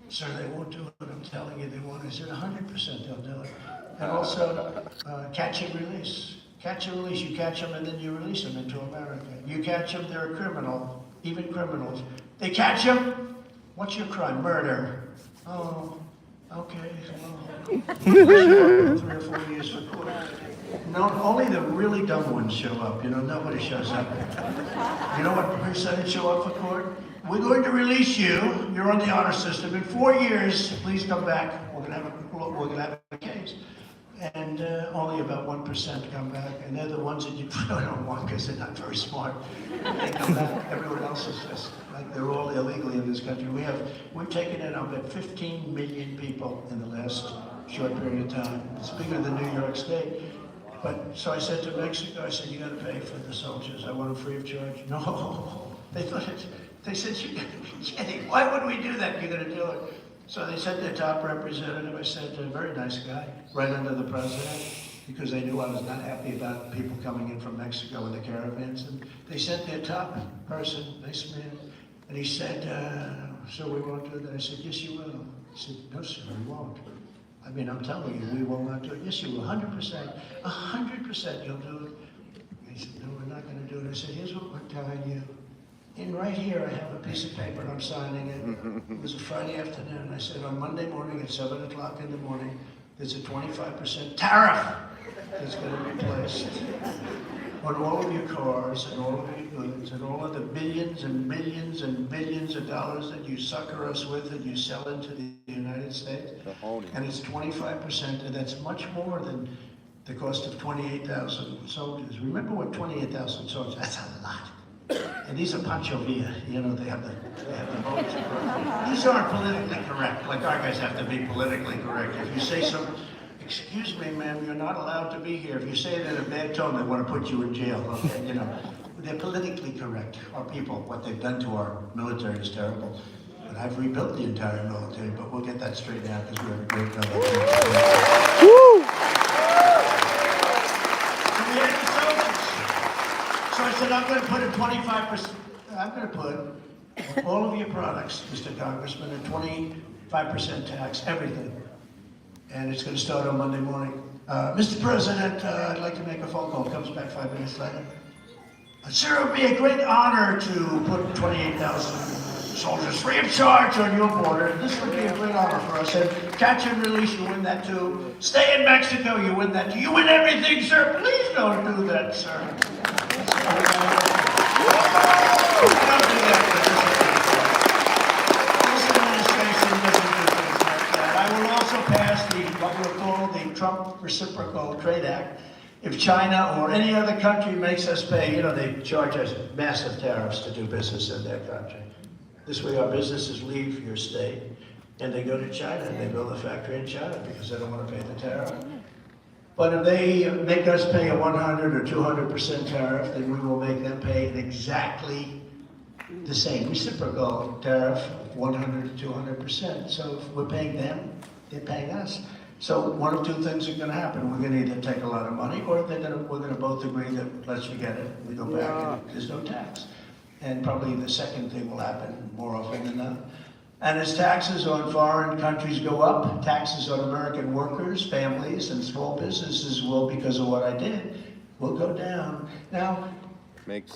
Sir, they won't do it. I'm telling you, they won't. I said, 100% they'll do it. And also, catch and release. Catch and release. You catch them and then you release them into America. You catch them, they're a criminal, even criminals. They catch them, what's your crime? Murder. Oh, okay. Well, 3 or 4 years for court. No, only the really dumb ones show up. You know, nobody shows up. You know what percentage show up for court? We're going to release you. You're on the honor system. In 4 years, please come back. We're gonna have a case. And only about 1% come back. And they're the ones that you really don't want, because they're not very smart. They come back. Everyone else is just like they're all illegally in this country. We've taken in, I'll bet, 15 million people in the last short period of time. It's bigger than New York State. But, so I said to Mexico, I said, you gotta pay for the soldiers. I want them free of charge. No, they said, you're kidding. Why would we do that? You're gonna do it. So they sent their top representative. I said, a very nice guy, right under the president, because they knew I was not happy about people coming in from Mexico in the caravans. And they sent their top person, nice man, and he said, so we won't do that. I said, yes, you will. He said, no, sir, we won't. I mean, I'm telling you, we will not do it. Yes, you will, 100%. 100% you'll do it. He said, no, we're not going to do it. I said, here's what we're telling you. And right here, I have a piece of paper, and I'm signing it. It was a Friday afternoon. I said, on Monday morning at 7 o'clock in the morning, there's a 25% tariff that's going to be placed on all of your cars and all of your goods and all of the billions and millions and billions of dollars that you sucker us with and you sell into the United States. And it's 25%, and that's much more than the cost of 28,000 soldiers. Remember what 28,000 soldiers, that's a lot. And these are Pancho Villa, you know, they have the votes. These aren't politically correct, like our guys have to be politically correct. If you say something, excuse me, ma'am, you're not allowed to be here. If you say it in a bad tone, they want to put you in jail, okay, you know. They're politically correct. Our people, what they've done to our military is terrible. And I've rebuilt the entire military, but we'll get that straightened out because we have a great military. Woo! So I said, I'm going to put a 25%, I'm going to put all of your products, Mr. Congressman, a 25% tax, everything. And it's going to start on Monday morning. Mr. President, I'd like to make a phone call. Comes back 5 minutes later. Sir, it would be a great honor to put 28,000 soldiers free of charge on your border. This would be a great honor for us. And catch and release, you win that too. Stay in Mexico, you win that too. You win everything, sir. Please don't do that, sir. Don't do that. This administration doesn't do things like that. I will also pass what we'll call the Trump Reciprocal Trade Act. If China or any other country makes us pay, they charge us massive tariffs to do business in their country. This way our businesses leave your state and they go to China and they build a factory in China because they don't want to pay the tariff. But if they make us pay a 100 or 200% tariff, then we will make them pay exactly the same reciprocal tariff, 100 to 200%. So if we're paying them, they're paying us. So one of two things are going to happen. We're going to either take a lot of money, or we're going to both agree that let's forget it. We go back and there's no tax. And probably the second thing will happen more often than not. And as taxes on foreign countries go up, taxes on American workers, families, and small businesses will, because of what I did, will go down. Now,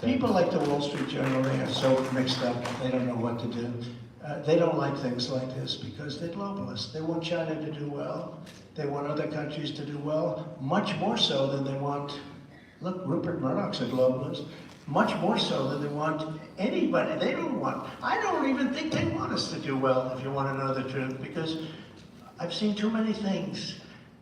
people like the Wall Street Journal, they are so mixed up. They don't know what to do. They don't like things like this because they're globalists. They want China to do well. They want other countries to do well, much more so than they want, look, Rupert Murdoch's a globalist, much more so than they want anybody. I don't even think they want us to do well, if you want to know the truth, because I've seen too many things.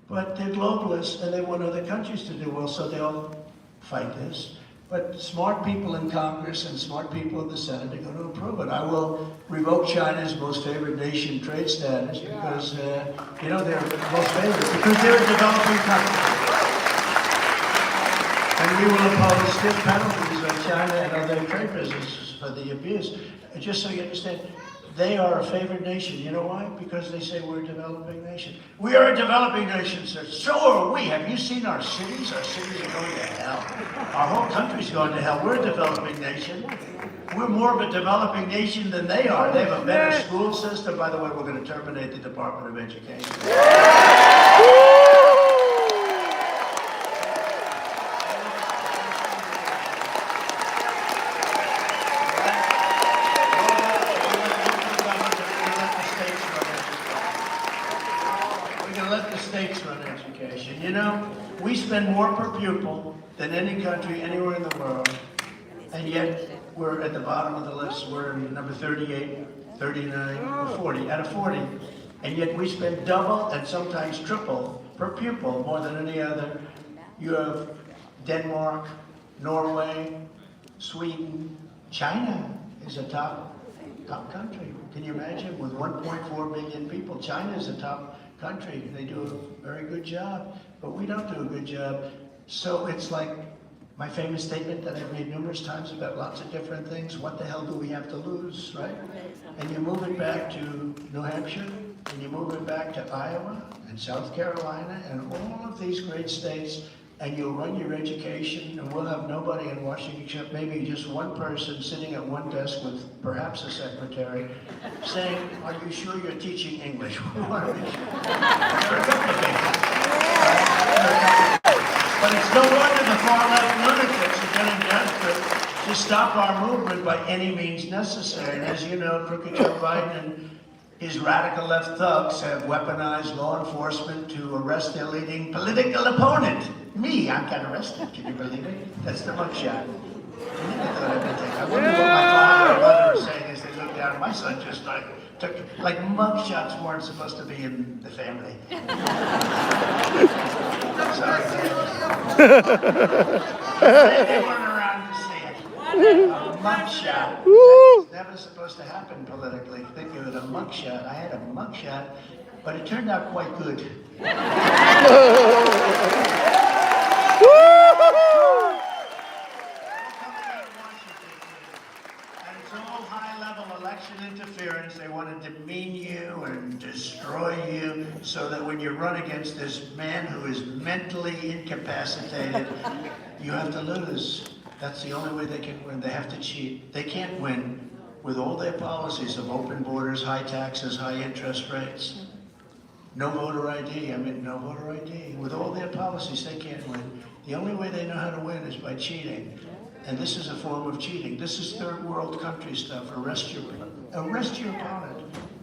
But they're globalists and they want other countries to do well, so they'll fight this. But smart people in Congress and smart people in the Senate are going to approve it. I will revoke China's most favored nation trade status because, they're most favored because they're a developing country. And we will impose stiff penalties on China and other trade businesses for the abuse. And just so you understand, they are a favored nation. You know why? Because they say we're a developing nation. We are a developing nation, sir. So are we. Have you seen our cities? Our cities are going to hell. Our whole country's going to hell. We're a developing nation. We're more of a developing nation than they are. They have a better school system. By the way, we're going to terminate the Department of Education. We spend more per pupil than any country anywhere in the world, and yet we're at the bottom of the list. We're number 38, 39, or 40, out of 40, and yet we spend double and sometimes triple per pupil more than any other. You have Denmark, Norway, Sweden, China is a top country. Can you imagine? With 1.4 billion people, China is a top country. They do a very good job, but we don't do a good job. So it's like my famous statement that I've made numerous times about lots of different things. What the hell do we have to lose, right? And you move it back to New Hampshire, and you move it back to Iowa and South Carolina and all of these great states, and you'll run your education, and we'll have nobody in Washington except maybe just one person sitting at one desk with perhaps a secretary saying, are you sure you're teaching English? We want to be sure. But it's no wonder the far-left lunatics are getting desperate to stop our movement by any means necessary. And as you know, crooked Joe Biden and his radical left thugs have weaponized law enforcement to arrest their leading political opponent. Me, I got arrested. Can you believe it? That's the mugshot. I wonder what my father and mother are saying as they look down. My son just took, like mugshots weren't supposed to be in the family. Sorry. They weren't around to see it. A mugshot. It's never supposed to happen politically. Think of it, a mugshot. I had a mugshot, but it turned out quite good. Election interference. They want to demean you and destroy you so that when you run against this man who is mentally incapacitated, you have to lose. That's the only way they can win. They have to cheat. They can't win with all their policies of open borders, high taxes, high interest rates, no voter ID. No voter ID. With all their policies, they can't win. The only way they know how to win is by cheating. And this is a form of cheating. This is third world country stuff. Arrest your opponent.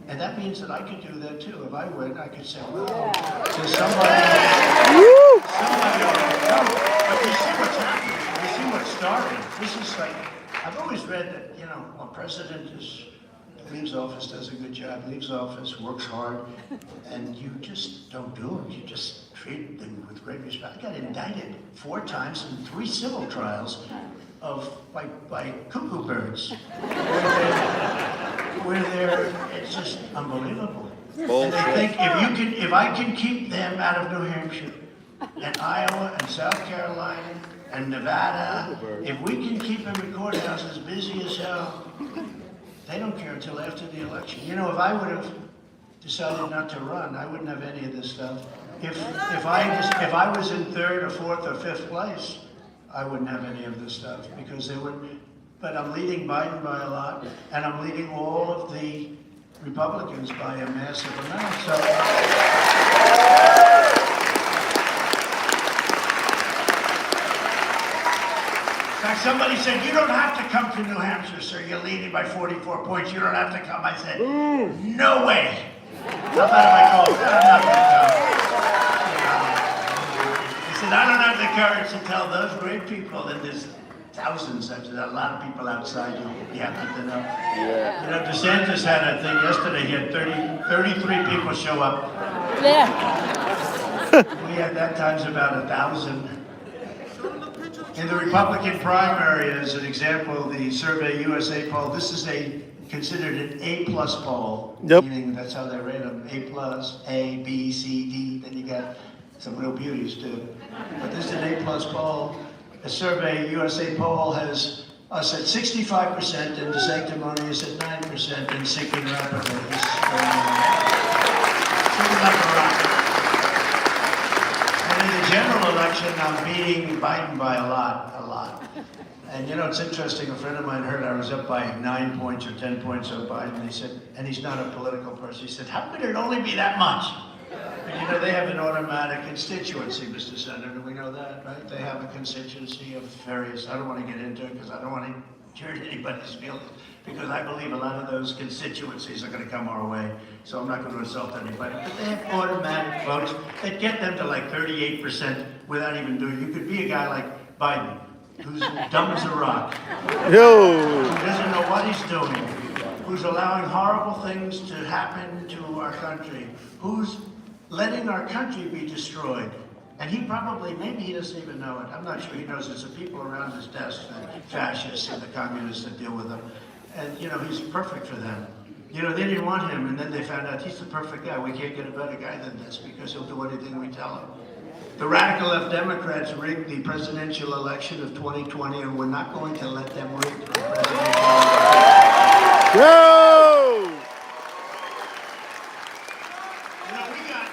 And that means that I could do that too. If I win, I could say, well, to somebody, but you see what's happening. You see what's starting. This is like, I've always read that, you know, a president leaves office, does a good job, leaves office, works hard, and you just don't do it. You just treat them with great respect. I got indicted 4 times in 3 civil trials by cuckoo birds, where they're, it's just unbelievable. And they think if I can keep them out of New Hampshire and Iowa and South Carolina and Nevada, if we can keep them in courthouses busy as hell, they don't care until after the election. You know, if I would have decided not to run, I wouldn't have any of this stuff. If I was in 3rd or 4th or 5th place, I wouldn't have any of this stuff because they would. But I'm leading Biden by a lot, and I'm leading all of the Republicans by a massive amount. So. In fact, somebody said, you don't have to come to New Hampshire, sir. You're leading by 44 points. You don't have to come. I said, no way. How about if I called? I'm not going to come. He said, I don't have the courage to tell those great people that there's thousands, a lot of people outside you happen to know. Yeah. You know, DeSantis had a thing yesterday. He had 33 people show up. Yeah. We had that times about 1,000. In the Republican primary, as an example, the Survey USA poll, this is considered an A+ poll, meaning that's how they rate them, A+, A, B, C, D, then you got some real beauties too. But this is an A+ poll. The Survey USA poll has us at 65% and DeSanctimonious at 9% and sinking rapidly. Sinking like a rock. And in the general election, I'm beating Biden by a lot. And you know, it's interesting, a friend of mine heard I was up by 9 points or 10 points on Biden. He said, and he's not a political person, he said, how could it only be that much? And you know, they have an automatic constituency, Mr. Senator, we know that, right? They have a constituency of various, I don't want to get into it because I don't want to hurt anybody's feelings, because I believe a lot of those constituencies are going to come our way, so I'm not going to insult anybody. But they have automatic votes that get them to like 38% without even doing, you could be a guy like Biden, who's dumb as a rock, who doesn't know what he's doing, who's allowing horrible things to happen to our country, who's letting our country be destroyed. And he probably, maybe he doesn't even know it. I'm not sure he knows. It's the people around his desk, the fascists and the communists that deal with him. And, you know, he's perfect for them. You know, they didn't want him, and then they found out he's the perfect guy. We can't get a better guy than this because he'll do anything we tell him. The radical left Democrats rigged the presidential election of 2020, and we're not going to let them rig the presidential election. Yo! You know, we got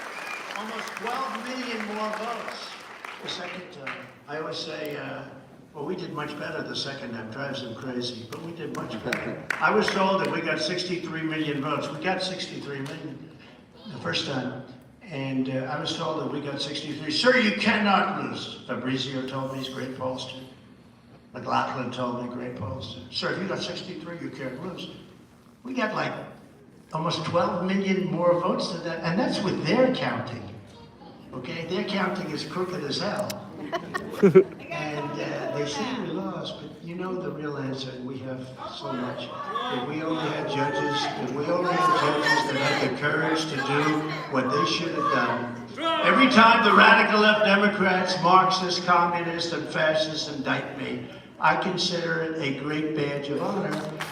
almost 12 million more votes the second time. I always say, well, we did much better the second time. Drives them crazy, but we did much better. I was told that we got 63 million votes. We got 63 million the first time. And I was told that we got 63. Sir, you cannot lose. Fabrizio told me he's great pollster. McLaughlin told me great pollster. Sir, if you got 63, you can't lose. We got like almost 12 million more votes than that. And that's with their counting. Okay, their counting is crooked as hell. And they say we lost, but you know the real answer, and we have so much. If we only had judges that had the courage to do what they should have done. Every time the radical left Democrats, Marxists, communists, and fascists indict me, I consider it a great badge of honor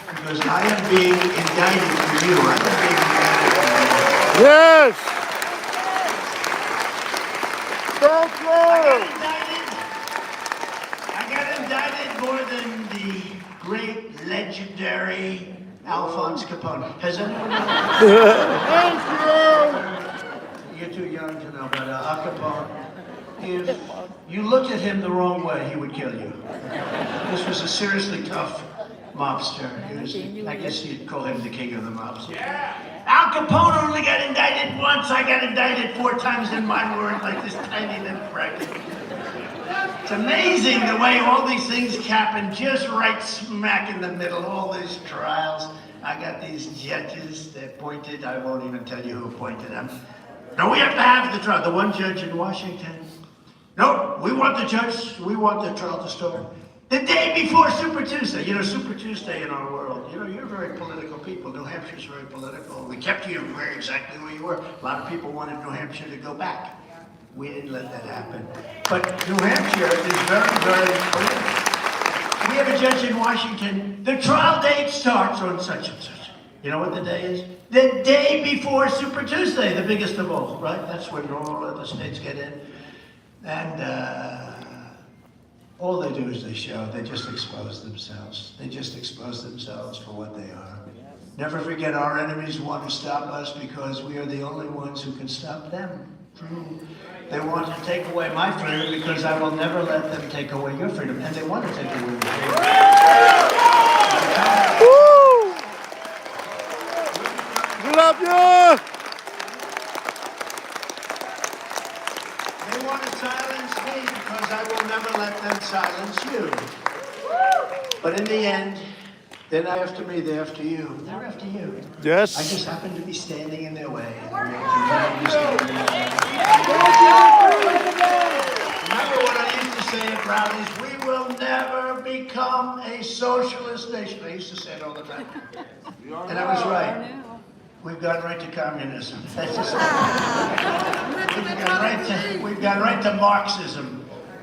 because I am being indicted for you. I am being indicted for you. Yes! I got indicted more than the great, legendary Alphonse Capone. Has anyone known? You're too young to know, but Al Capone, if you looked at him the wrong way, he would kill you. This was a seriously tough mobster. I guess you'd call him the king of the mobsters. Yeah. Al Capone only got indicted once. I got indicted 4 times in my word, like this tiny little bracket. It's amazing the way all these things happen just right smack in the middle, all these trials. I got these judges that appointed, I won't even tell you who appointed them. No, we have to have the trial. The one judge in Washington. No, we want the trial to start the day before Super Tuesday. You know, Super Tuesday in our world, you know, you're very political people. New Hampshire's very political. We kept you very exactly where you were. A lot of people wanted New Hampshire to go back. We didn't let that happen. But New Hampshire is very, very political. We have a judge in Washington. The trial date starts on such and such. You know what the day is? The day before Super Tuesday, the biggest of all, right? That's when all other states get in. And all they do is they just expose themselves. They just expose themselves for what they are. Never forget, our enemies want to stop us because we are the only ones who can stop them. True. They want to take away my freedom because I will never let them take away your freedom. And they want to take away your freedom. Woo! We love you! They want to silence me because I will never let them silence you. But in the end, they're not after me, they're after you. They're after you. Yes. I just happen to be standing in their way. Remember what I used to say at rallies? We will never become a socialist nation. I used to say it all the time. And I was right. We've gone right to communism. That's just we've gone right to Marxism.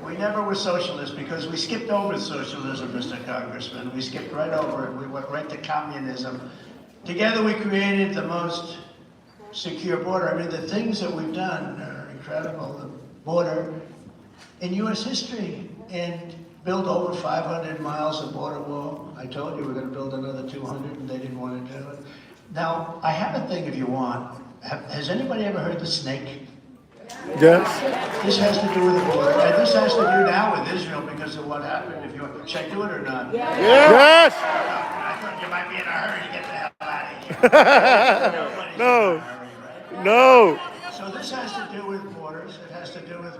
We never were socialists because we skipped over socialism, Mr. Congressman. We skipped right over it. We went right to communism. Together we created the most secure border. I mean, the things that we've done are incredible. The border in U.S. history, and built over 500 miles of border wall. I told you we're going to build another 200, and they didn't want to do it. Now, I have a thing if you want. Has anybody ever heard the snake? Yes. This has to do with the border, and this has to do now with Israel because of what happened. If you should I do it or not? Yes. I thought you might be in a hurry to get the hell out of here. No. In a hurry, right? No. So this has to do with borders. It has to do with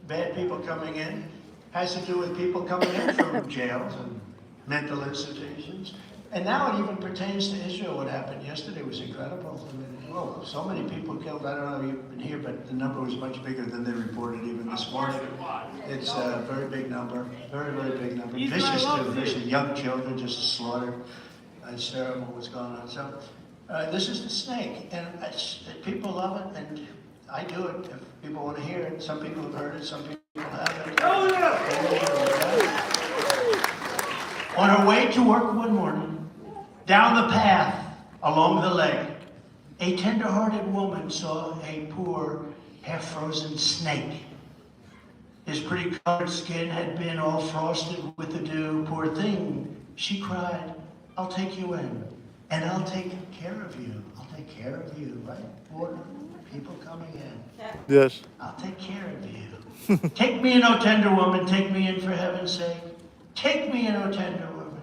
bad people coming in. It has to do with people coming in from jails and mental institutions. And now it even pertains to Israel. What happened yesterday was incredible. I mean, whoa, so many people killed. I don't know if you've been here, but the number was much bigger than they reported even this morning. It's a very big number, very, very big number. Vicious too, vicious. Young children just slaughtered. It's terrible what's going on. So this is the snake, and people love it, and I do it. If people want to hear it, some people have heard it, some people haven't. Oh, yeah. On her way to work one morning, down the path, along the lake, a tender-hearted woman saw a poor, half-frozen snake. His pretty colored skin had been all frosted with the dew. Poor thing, she cried, I'll take you in, and I'll take care of you. I'll take care of you, right? Poor people coming in. Yes. I'll take care of you. Take me in, O tender woman, take me in for heaven's sake. Take me in, O tender woman,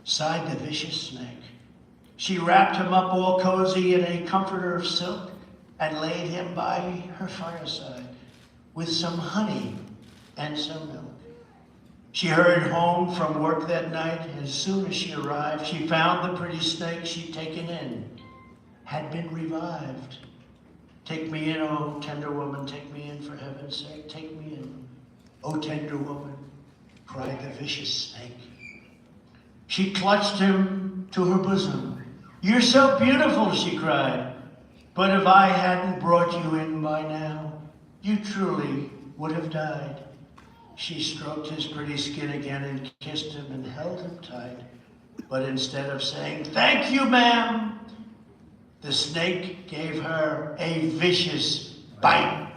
sighed the vicious snake. She wrapped him up all cozy in a comforter of silk and laid him by her fireside with some honey and some milk. She hurried home from work that night. As soon as she arrived, she found the pretty snake she'd taken in had been revived. Take me in, O tender woman, take me in for heaven's sake. Take me in, O tender woman, cried the vicious snake. She clutched him to her bosom. You're so beautiful, she cried. But if I hadn't brought you in by now, you truly would have died. She stroked his pretty skin again and kissed him and held him tight. But instead of saying, thank you, ma'am, the snake gave her a vicious bite.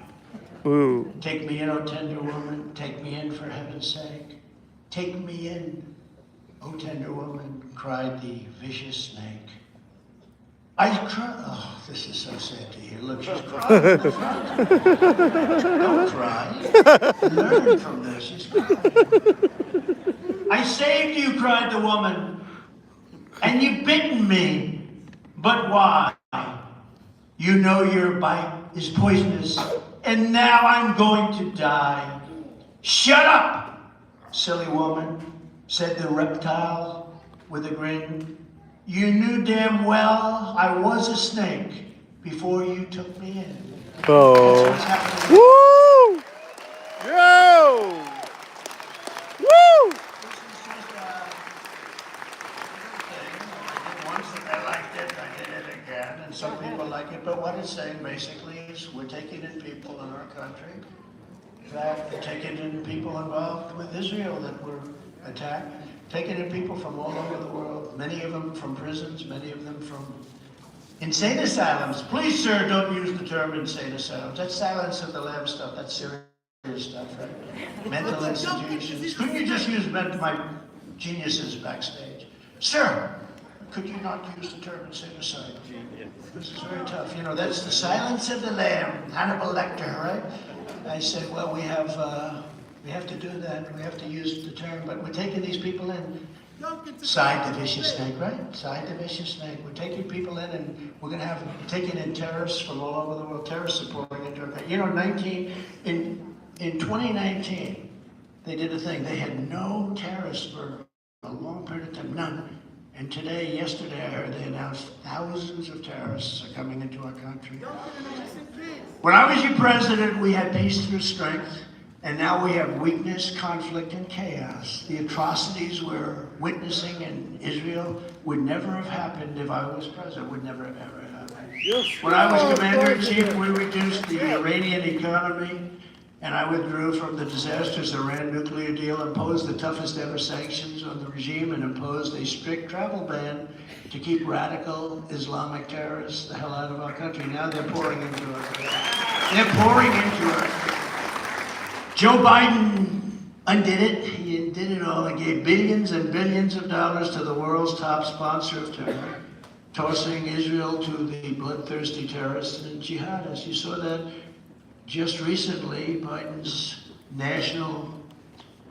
Ooh. Take me in, O tender woman, take me in for heaven's sake. Take me in, O tender woman, cried the vicious snake. I cried. Oh, this is so sad to hear. Look, she's crying. Don't cry. Learn from this. She's crying. I saved you, cried the woman, and you've bitten me. But why? You know your bite is poisonous, and now I'm going to die. Shut up, silly woman, said the reptile with a grin. You knew damn well I was a snake before you took me in. Oh. That's what's happening. Woo! Yo! Woo! This is just thing. Once I liked it, I did it again, and some people like it. But what it's saying basically is we're taking in people in our country. In fact, they're taking in people involved with Israel that were attacked, taking in people from all over the world, many of them from prisons, many of them from insane asylums. Please, sir, don't use the term insane asylums. That's Silence of the Lambs stuff. That's serious stuff, right? Mental institutions. Couldn't you just use my geniuses backstage? Sir, could you not use the term insane asylum? This is very tough. You know, that's the Silence of the Lamb, Hannibal Lecter, right? I said, well, we have to do that. We have to use the term, but we're taking these people in. Side the vicious snake, right? Side the vicious snake. We're taking people in, and we're going to have taking in terrorists from all over the world. Terrorists are pouring into our country. You know, in 2019, they did a thing. They had no terrorists for a long period of time, none. And yesterday, I heard they announced thousands of terrorists are coming into our country. When I was your president, we had peace through strength, and now we have weakness, conflict, and chaos. The atrocities we're witnessing in Israel would never have happened if I was president. Would never have ever happened. When I was commander-in-chief, we reduced the Iranian economy, and I withdrew from the disastrous Iran nuclear deal, imposed the toughest ever sanctions on the regime, and imposed a strict travel ban to keep radical Islamic terrorists the hell out of our country. Now they're pouring into our country. They're pouring into our country. Joe Biden undid it. He undid it all and gave billions and billions of dollars to the world's top sponsor of terror, tossing Israel to the bloodthirsty terrorists and jihadists. You saw that just recently. Biden's national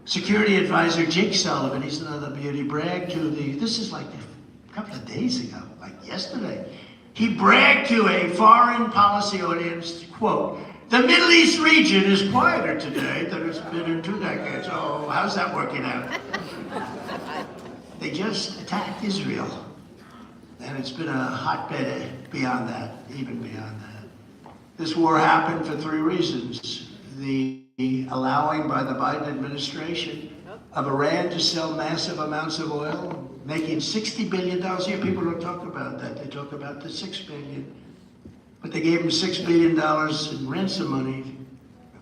security advisor, Jake Sullivan, he's another beauty, bragged to this is like a couple of days ago, like yesterday. He bragged to a foreign policy audience, quote, "The Middle East region is quieter today than it's been in 2 decades. Oh, how's that working out? They just attacked Israel. And it's been a hotbed beyond that, even beyond that. This war happened for 3 reasons. The allowing by the Biden administration of Iran to sell massive amounts of oil, making $60 billion a year. People don't talk about that. They talk about the $6 billion. But they gave them $6 billion in ransom money.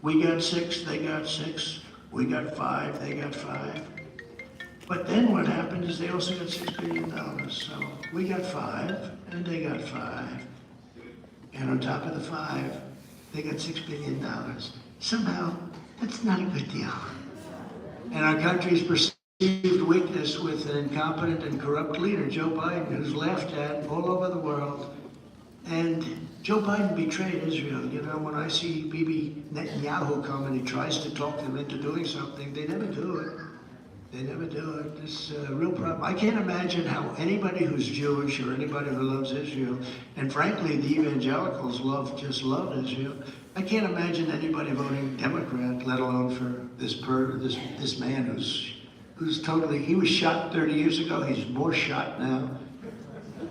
We got 6, they got 6. We got 5, they got 5. But then what happened is they also got $6 billion. So we got 5, and they got 5. And on top of the 5, they got $6 billion. Somehow, that's not a good deal. And our country's perceived weakness with an incompetent and corrupt leader, Joe Biden, who's laughed at all over the world. And Joe Biden betrayed Israel. You know, when I see Bibi Netanyahu come and he tries to talk them into doing something, they never do it. They never do it. It's a real problem. I can't imagine how anybody who's Jewish or anybody who loves Israel, and frankly, the evangelicals just love Israel. I can't imagine anybody voting Democrat, let alone for this man who's totally. He was shot 30 years ago. He's more shot now.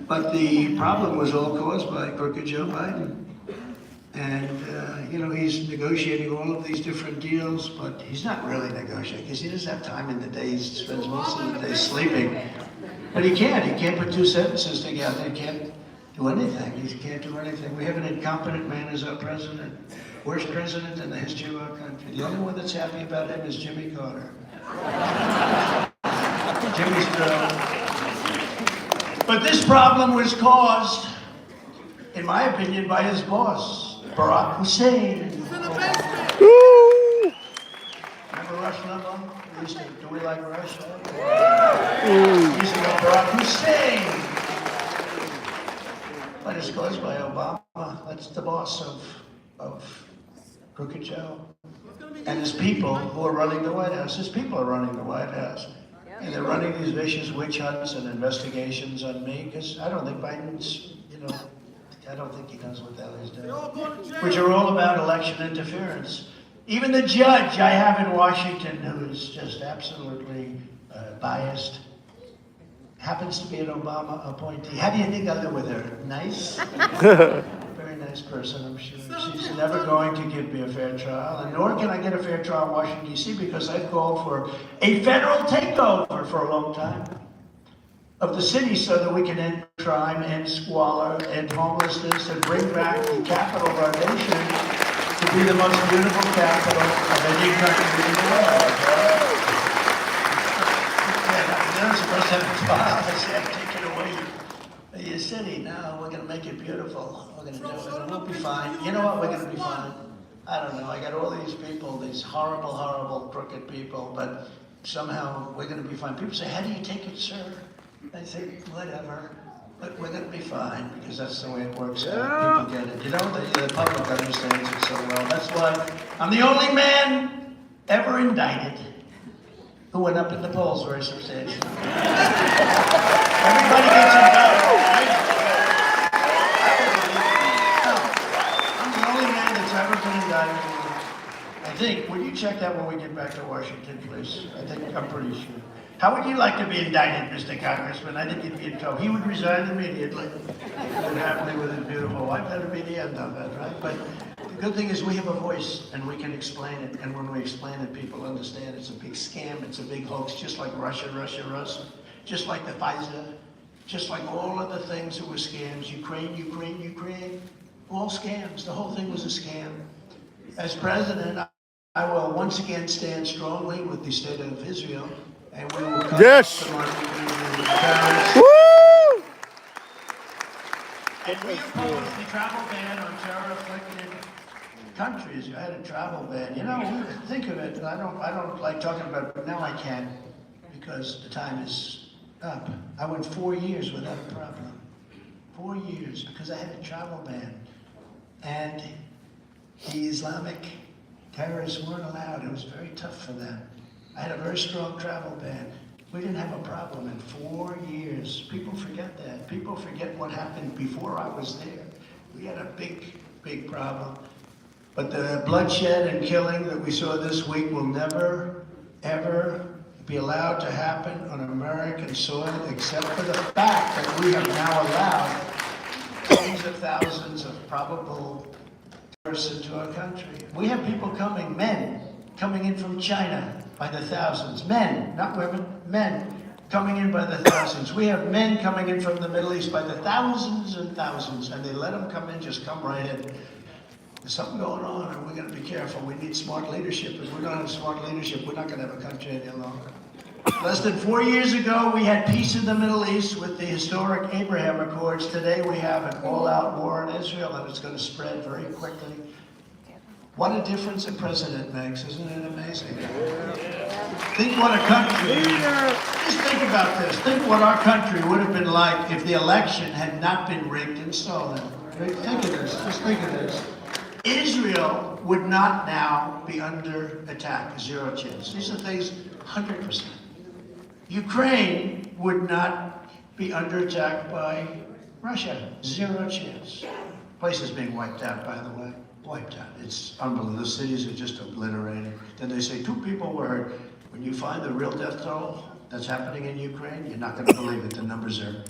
But the problem was all caused by crooked Joe Biden. And, he's negotiating all of these different deals, but he's not really negotiating because he doesn't have time in the day. He spends most of the day sleeping. But he can't put 2 sentences together. He can't do anything. He can't do anything. We have an incompetent man as our president. Worst president in the history of our country. The only one that's happy about him is Jimmy Carter. Jimmy's thrilled. But this problem was caused, in my opinion, by his boss, Barack Hussein. Remember Rush Limbaugh? Do we like Rush? We used to go Barack Hussein. But it's caused by Obama. That's the boss of Crooked Joe. And his people who are running the White House. His people are running the White House. And they're running these vicious witch hunts and investigations on me, because I don't think Biden's, I don't think he knows what the hell he's doing. Which are all about election interference. Even the judge I have in Washington, who is just absolutely biased, happens to be an Obama appointee. How do you think I live with her? Nice? Very nice person, I'm sure. She's never going to give me a fair trial, and nor can I get a fair trial in Washington, D.C., because I've called for a federal takeover for a long time of the city so that we can end crime, end squalor, end homelessness, and bring back the capital of our nation to be the most beautiful capital of any country in the world. You're not supposed to have a trial. I say, I've taken away your city. Now we're going to make it beautiful. We're going to do it, and we'll be fine. You know what? We're going to be fine. I don't know. I got all these people, these horrible, horrible, crooked people, but somehow we're going to be fine. People say, how do you take it, sir? I say, whatever. But we're going to be fine, because that's the way it works out. People get it. You know, the public understands it so well. That's why I'm the only man ever indicted who went up in the polls very substantially. Everybody gets indicted. I'm the only man that's ever been indicted. I think, will you check that when we get back to Washington, please? I'm pretty sure. How would you like to be indicted, Mr. Congressman? I think you'd be in trouble. He would resign immediately. He would happily with his beautiful wife. That would be the end of it, right? But the good thing is we have a voice, and we can explain it. And when we explain it, people understand it's a big scam. It's a big hoax, just like Russia, just like the Pfizer, just like all of the things that were scams. Ukraine, all scams. The whole thing was a scam. As president, I will once again stand strongly with the state of Israel. And we will cut Yes. the money to tariffs. Woo! And we oppose the travel ban on terror-afflicted countries. I had a travel ban. You know, think of it. I don't like talking about it, but now I can, because the time is up. I went 4 years without a problem. 4 years, because I had a travel ban. And the Islamic terrorists weren't allowed. It was very tough for them. I had a very strong travel ban. We didn't have a problem in 4 years. People forget that. People forget what happened before I was there. We had a big, big problem. But the bloodshed and killing that we saw this week will never, ever be allowed to happen on American soil, except for the fact that we have now allowed tens of thousands of probable terrorists into our country. We have people coming, men, coming in from China by the thousands. Men, not women, men coming in by the thousands. We have men coming in from the Middle East by the thousands and thousands, and they let them come in, just come right in. There's something going on, and we're going to be careful. We need smart leadership. If we don't have smart leadership, we're not going to have a country any longer. Less than 4 years ago, we had peace in the Middle East with the historic Abraham Accords. Today, we have an all-out war in Israel, and it's going to spread very quickly. What a difference a president makes, isn't it amazing? Think what a country, just think about this. Think what our country would have been like if the election had not been rigged and stolen. Think of this, just think of this. Israel would not now be under attack, 0 chance. These are things 100%. Ukraine would not be under attack by Russia, 0 chance. Place is being wiped out, by the way. Wiped out. It's unbelievable. The cities are just obliterated. Then they say 2 people were hurt. When you find the real death toll that's happening in Ukraine, you're not going to believe it. The numbers are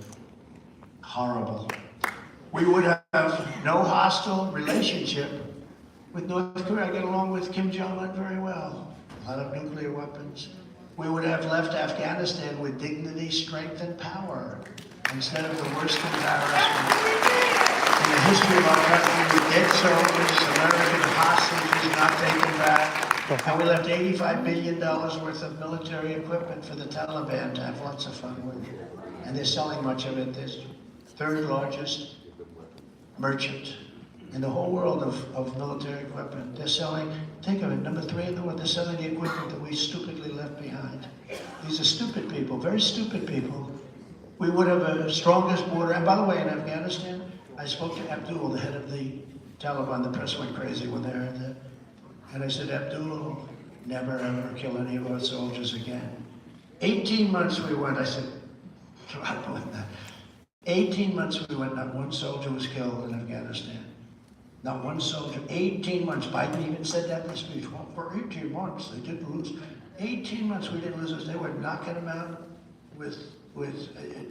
horrible. We would have no hostile relationship with North Korea. I get along with Kim Jong-un very well. A lot of nuclear weapons. We would have left Afghanistan with dignity, strength, and power, instead of the worst embarrassment in the history of our country, with dead soldiers, American hostages not taken back, and we left $85 billion worth of military equipment for the Taliban to have lots of fun with. And they're selling much of it. They're third largest merchant in the whole world of military equipment. They're selling, think of it, number 3 in the world, they're selling the equipment that we stupidly left behind. These are stupid people, very stupid people. We would have a strongest border. And by the way, in Afghanistan, I spoke to Abdul, the head of the Taliban. The press went crazy when they heard that. And I said, Abdul, never ever kill any of our soldiers again. 18 months we went, I said, drop on that. 18 months we went, not one soldier was killed in Afghanistan. Not one soldier. 18 months. Biden even said that in the speech. Well, for 18 months, they didn't lose. 18 months, we didn't lose us. They were knocking them out with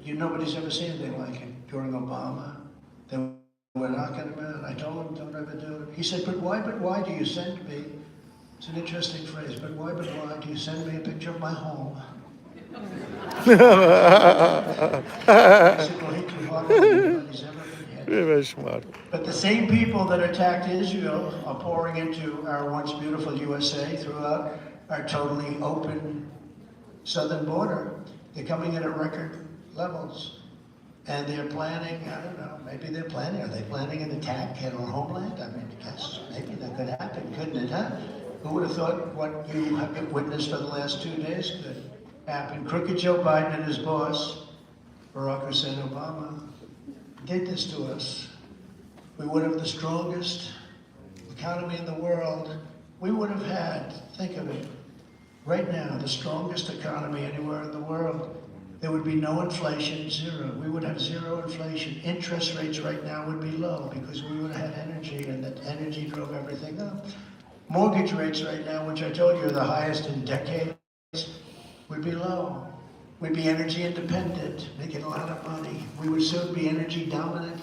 nobody's ever seen anything like it. During Obama, they were knocking them out. I told him, don't ever do it. He said, but why do you send me? It's an interesting phrase, but why do you send me a picture of my home? I said, well, he too hard on anybody's ever been hit. Very smart. But the same people that attacked Israel are pouring into our once beautiful USA throughout our totally open southern border. They're coming in at record levels. And they're planning, I don't know, maybe they're planning, are they planning an attack at our homeland? I mean, I guess maybe that could happen, couldn't it, huh? Who would have thought what you have witnessed for the last 2 days could happen? Crooked Joe Biden and his boss, Barack Hussein Obama, did this to us. We would have the strongest economy in the world. We would have had, think of it, right now, the strongest economy anywhere in the world. There would be no inflation, zero. We would have zero inflation. Interest rates right now would be low because we would have had energy, and that energy drove everything up. Mortgage rates right now, which I told you are the highest in decades, would be low. We'd be energy independent, making a lot of money. We would soon be energy dominant,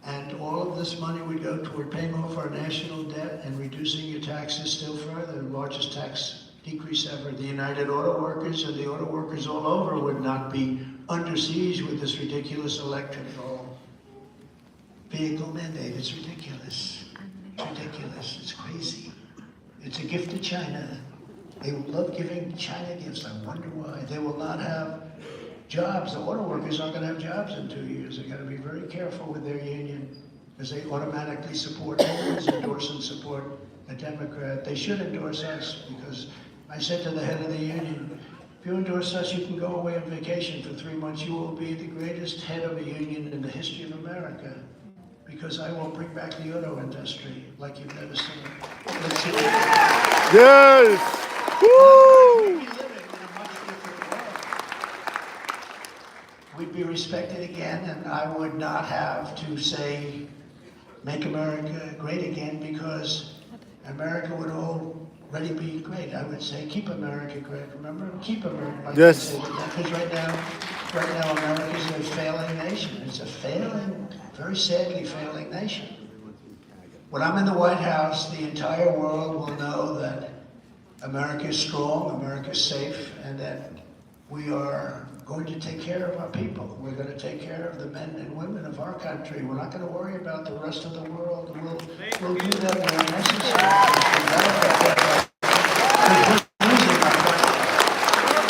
and all of this money would go toward paying off our national debt and reducing your taxes still further. The largest tax decrease ever. The United Auto Workers and the auto workers all over would not be under siege with this ridiculous electric vehicle mandate. It's ridiculous. It's ridiculous. It's crazy. It's a gift to China. They love giving China gifts. I wonder why. They will not have jobs. The auto workers aren't going to have jobs in 2 years. They've got to be very careful with their union because they automatically support, always endorse and support a Democrat. They should endorse us because I said to the head of the union, if you endorse us, you can go away on vacation for 3 months. You will be the greatest head of a union in the history of America because I will bring back the auto industry like you've never seen. Let's see. Yes! Woo! We'd be respected again, and I would not have to say, make America great again, because America would already be great. I would say, keep America great. Remember? Keep America. Yes. Because right now, America is a failing nation. It's a failing, very sadly failing nation. When I'm in the White House, the entire world will know that America is strong, America is safe, and that we are going to take care of our people. We're going to take care of the men and women of our country. We're not going to worry about the rest of the world. We'll do that when necessary.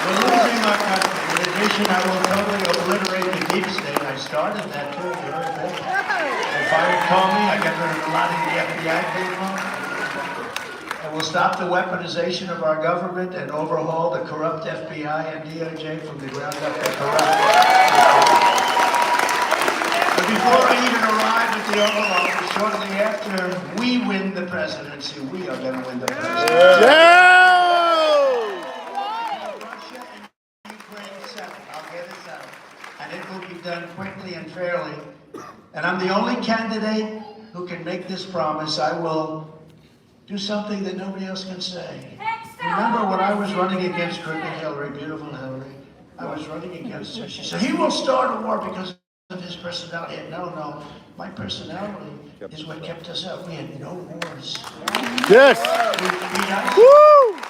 We're losing our country. In addition, I will totally obliterate the deep state. I started that too. They fired Comey. I got rid of a lot of the FBI people. And we'll stop the weaponization of our government and overhaul the corrupt FBI and DOJ from the ground up. They're corrupt. But before I even arrive at the Oval Office, shortly after we win the presidency, we are going to win the presidency. Yeah! Russia and Ukraine settled. I'll get it settled. And it will be done quickly and fairly. And I'm the only candidate who can make this promise. I will do something that nobody else can say. Remember when I was running against crooked Hillary, beautiful Hillary, I was running against her. She said, he will start a war because of his personality. No, my personality is what kept us out. We had no wars. Yes! We beat ISIS. Woo! We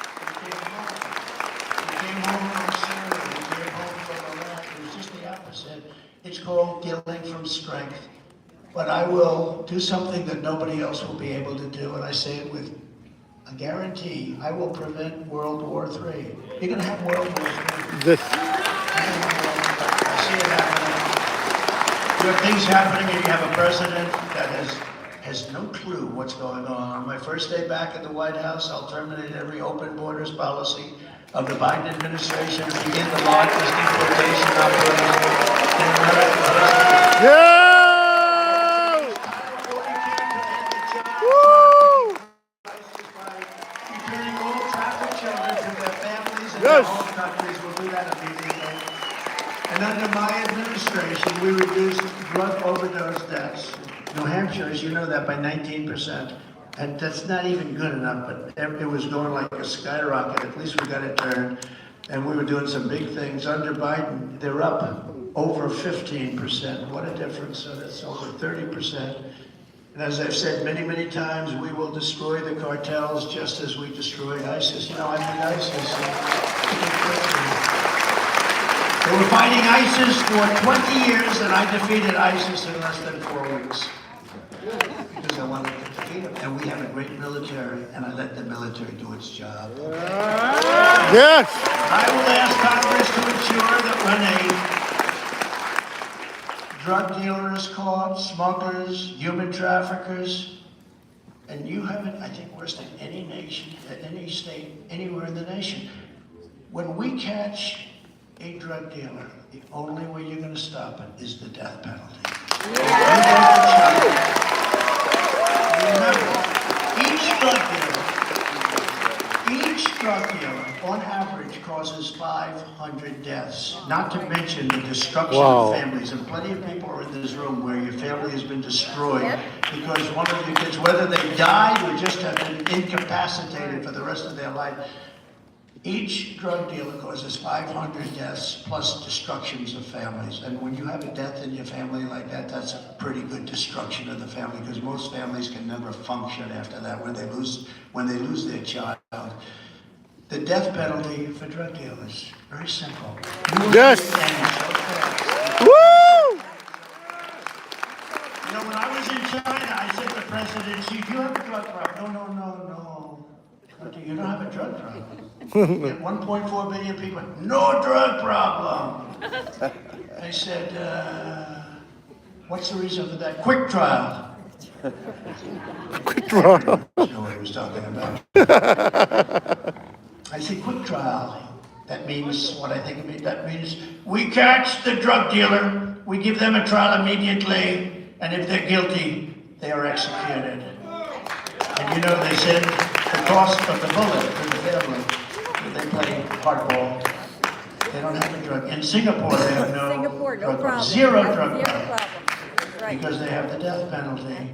came home from Syria. We came home from Iraq. It was just the opposite. It's called dealing from strength. But I will do something that nobody else will be able to do, and I say it with a guarantee. I will prevent World War III. You're going to have World War III. Yes. I see it happening. You have things happening, and you have a president that has no clue what's going on. On my first day back at the White House, I'll terminate every open borders policy of the Biden administration and begin the largest deportation operation in America. Yeah! Yes. All countries will do that immediately. And under my administration, we reduced drug overdose deaths New Hampshire, as you know, that by 19%. And that's not even good enough, but it was going like a skyrocket. At least we got it turned. And we were doing some big things. Under Biden, they're up over 15%. What a difference. So that's over 30%. And as I've said many, many times, we will destroy the cartels just as we destroyed ISIS. You know, I mean, ISIS. They were fighting ISIS for 20 years, and I defeated ISIS in less than 4 weeks. Because I wanted to defeat them. And we have a great military, and I let the military do its job. Yes. I will ask Congress to ensure that when a drug dealer is caught, smugglers, human traffickers, and you have it, I think, worse than any nation, any state, anywhere in the nation. When we catch a drug dealer, the only way you're going to stop it is the death penalty. Remember, each drug dealer, on average, causes 500 deaths. Not to mention the destruction of families. And plenty of people are in this room where your family has been destroyed because one of your kids, whether they died or just have been incapacitated for the rest of their life, each drug dealer causes 500 deaths plus destructions of families. And when you have a death in your family like that, that's a pretty good destruction of the family because most families can never function after that when they lose their child. The death penalty for drug dealers, very simple. Yes. Woo! You know, when I was in China, I said to the president, "Do you have a drug problem?" No. You don't have a drug problem. You have 1.4 billion people, no drug problem. I said, what's the reason for that? Quick trial. Quick trial. You know what he was talking about. I said, quick trial. That means what I think it means. That means we catch the drug dealer, we give them a trial immediately, and if they're guilty, they are executed. And you know, they said the cost of the bullet for the family, they play hardball. They don't have a drug. In Singapore, they have no Singapore, no drug problem. Zero That's drug zero problem. problem. Right. Because they have the death penalty.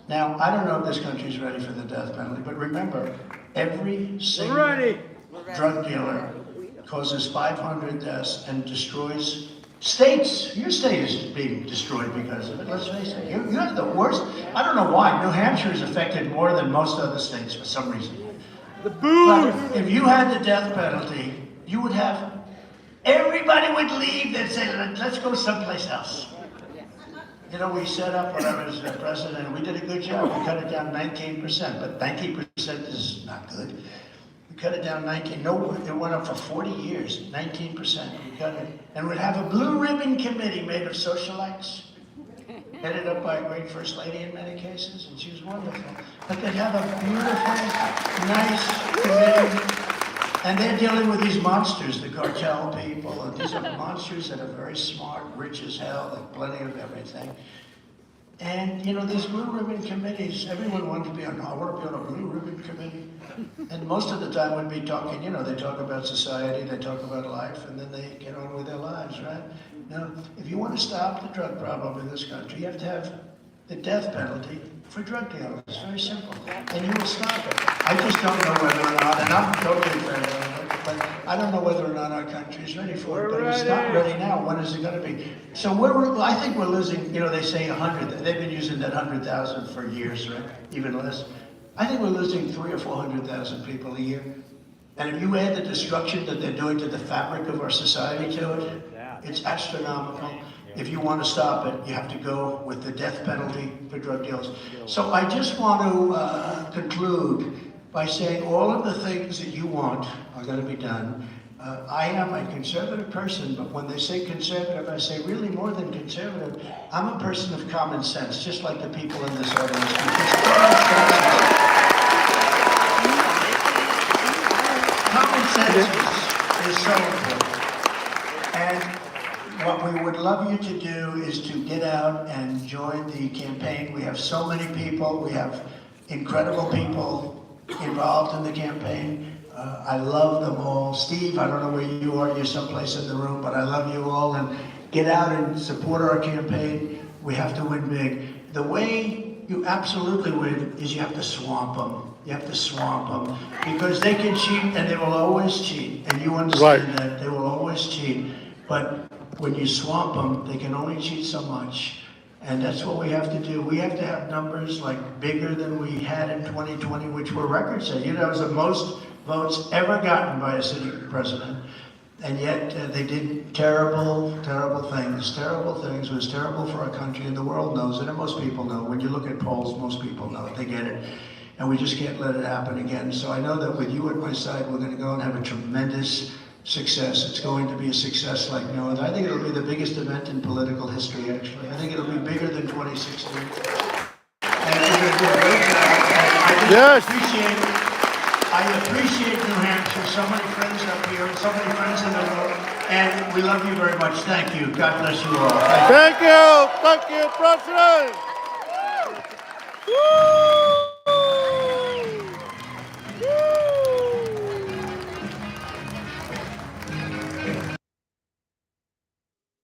Now, I don't know if this country's ready for the death penalty, but remember, every single drug dealer causes 500 deaths and destroys states. Your state is being destroyed because of it, let's face it. You have the worst. I don't know why. New Hampshire is affected more than most other states for some reason. The booze. But if you had the death penalty, you would have, everybody would leave and say, let's go someplace else. You know, we set up when I was president, and we did a good job. We cut it down 19%, but 19% is not good. We cut it down 19, no, it went up for 40 years, 19%, we cut it. And we'd have a blue ribbon committee made of socialites, headed up by a great first lady in many cases, and she was wonderful. But they'd have a beautiful, nice committee, and they're dealing with these monsters, the cartel people, and these are monsters that are very smart, rich as hell, like plenty of everything. And, you know, these blue ribbon committees, everyone wanted to be on, I want to be on a blue ribbon committee. And most of the time we'd be talking, you know, they talk about society, they talk about life, and then they get on with their lives, right? Now, if you want to stop the drug problem in this country, you have to have the death penalty for drug dealers. It's very simple. And you will stop it. I just don't know whether or not, and I'm totally fair on it, but I don't know whether or not our country is ready for it. But if it's not ready now, when is it going to be? So I think we're losing, you know, they say 100. They've been using that 100,000 for years, right? Even less. I think we're losing 300,000 or 400,000 people a year. And if you add the destruction that they're doing to the fabric of our society to it, it's astronomical. If you want to stop it, you have to go with the death penalty for drug dealers. So I just want to conclude by saying all of the things that you want are going to be done. I am a conservative person, but when they say conservative, I say really more than conservative. I'm a person of common sense, just like the people in this audience. Common sense is so important. And what we would love you to do is to get out and join the campaign. We have so many people. We have incredible people involved in the campaign. I love them all. Steve, I don't know where you are. You're someplace in the room, but I love you all. And get out and support our campaign. We have to win big. The way you absolutely win is you have to swamp them. You have to swamp them because they can cheat and they will always cheat. And you understand Right. that they will always cheat. But when you swamp them, they can only cheat so much. And that's what we have to do. We have to have numbers like bigger than we had in 2020, which were record setting. You know, it was the most votes ever gotten by a sitting president. And yet they did terrible, terrible things. Terrible things. It was terrible for our country, and the world knows it, and most people know. When you look at polls, most people know it. They get it. And we just can't let it happen again. So I know that with you at my side, we're going to go and have a tremendous success. It's going to be a success like no other. I think it'll be the biggest event in political history, actually. I think it'll be bigger than 2016. And we're going to do a great job. And Yes. I appreciate New Hampshire, so many friends up here, and so many friends in the room, and we love you very much. Thank you. God bless you all. Thank you. Thank you, President. Woo!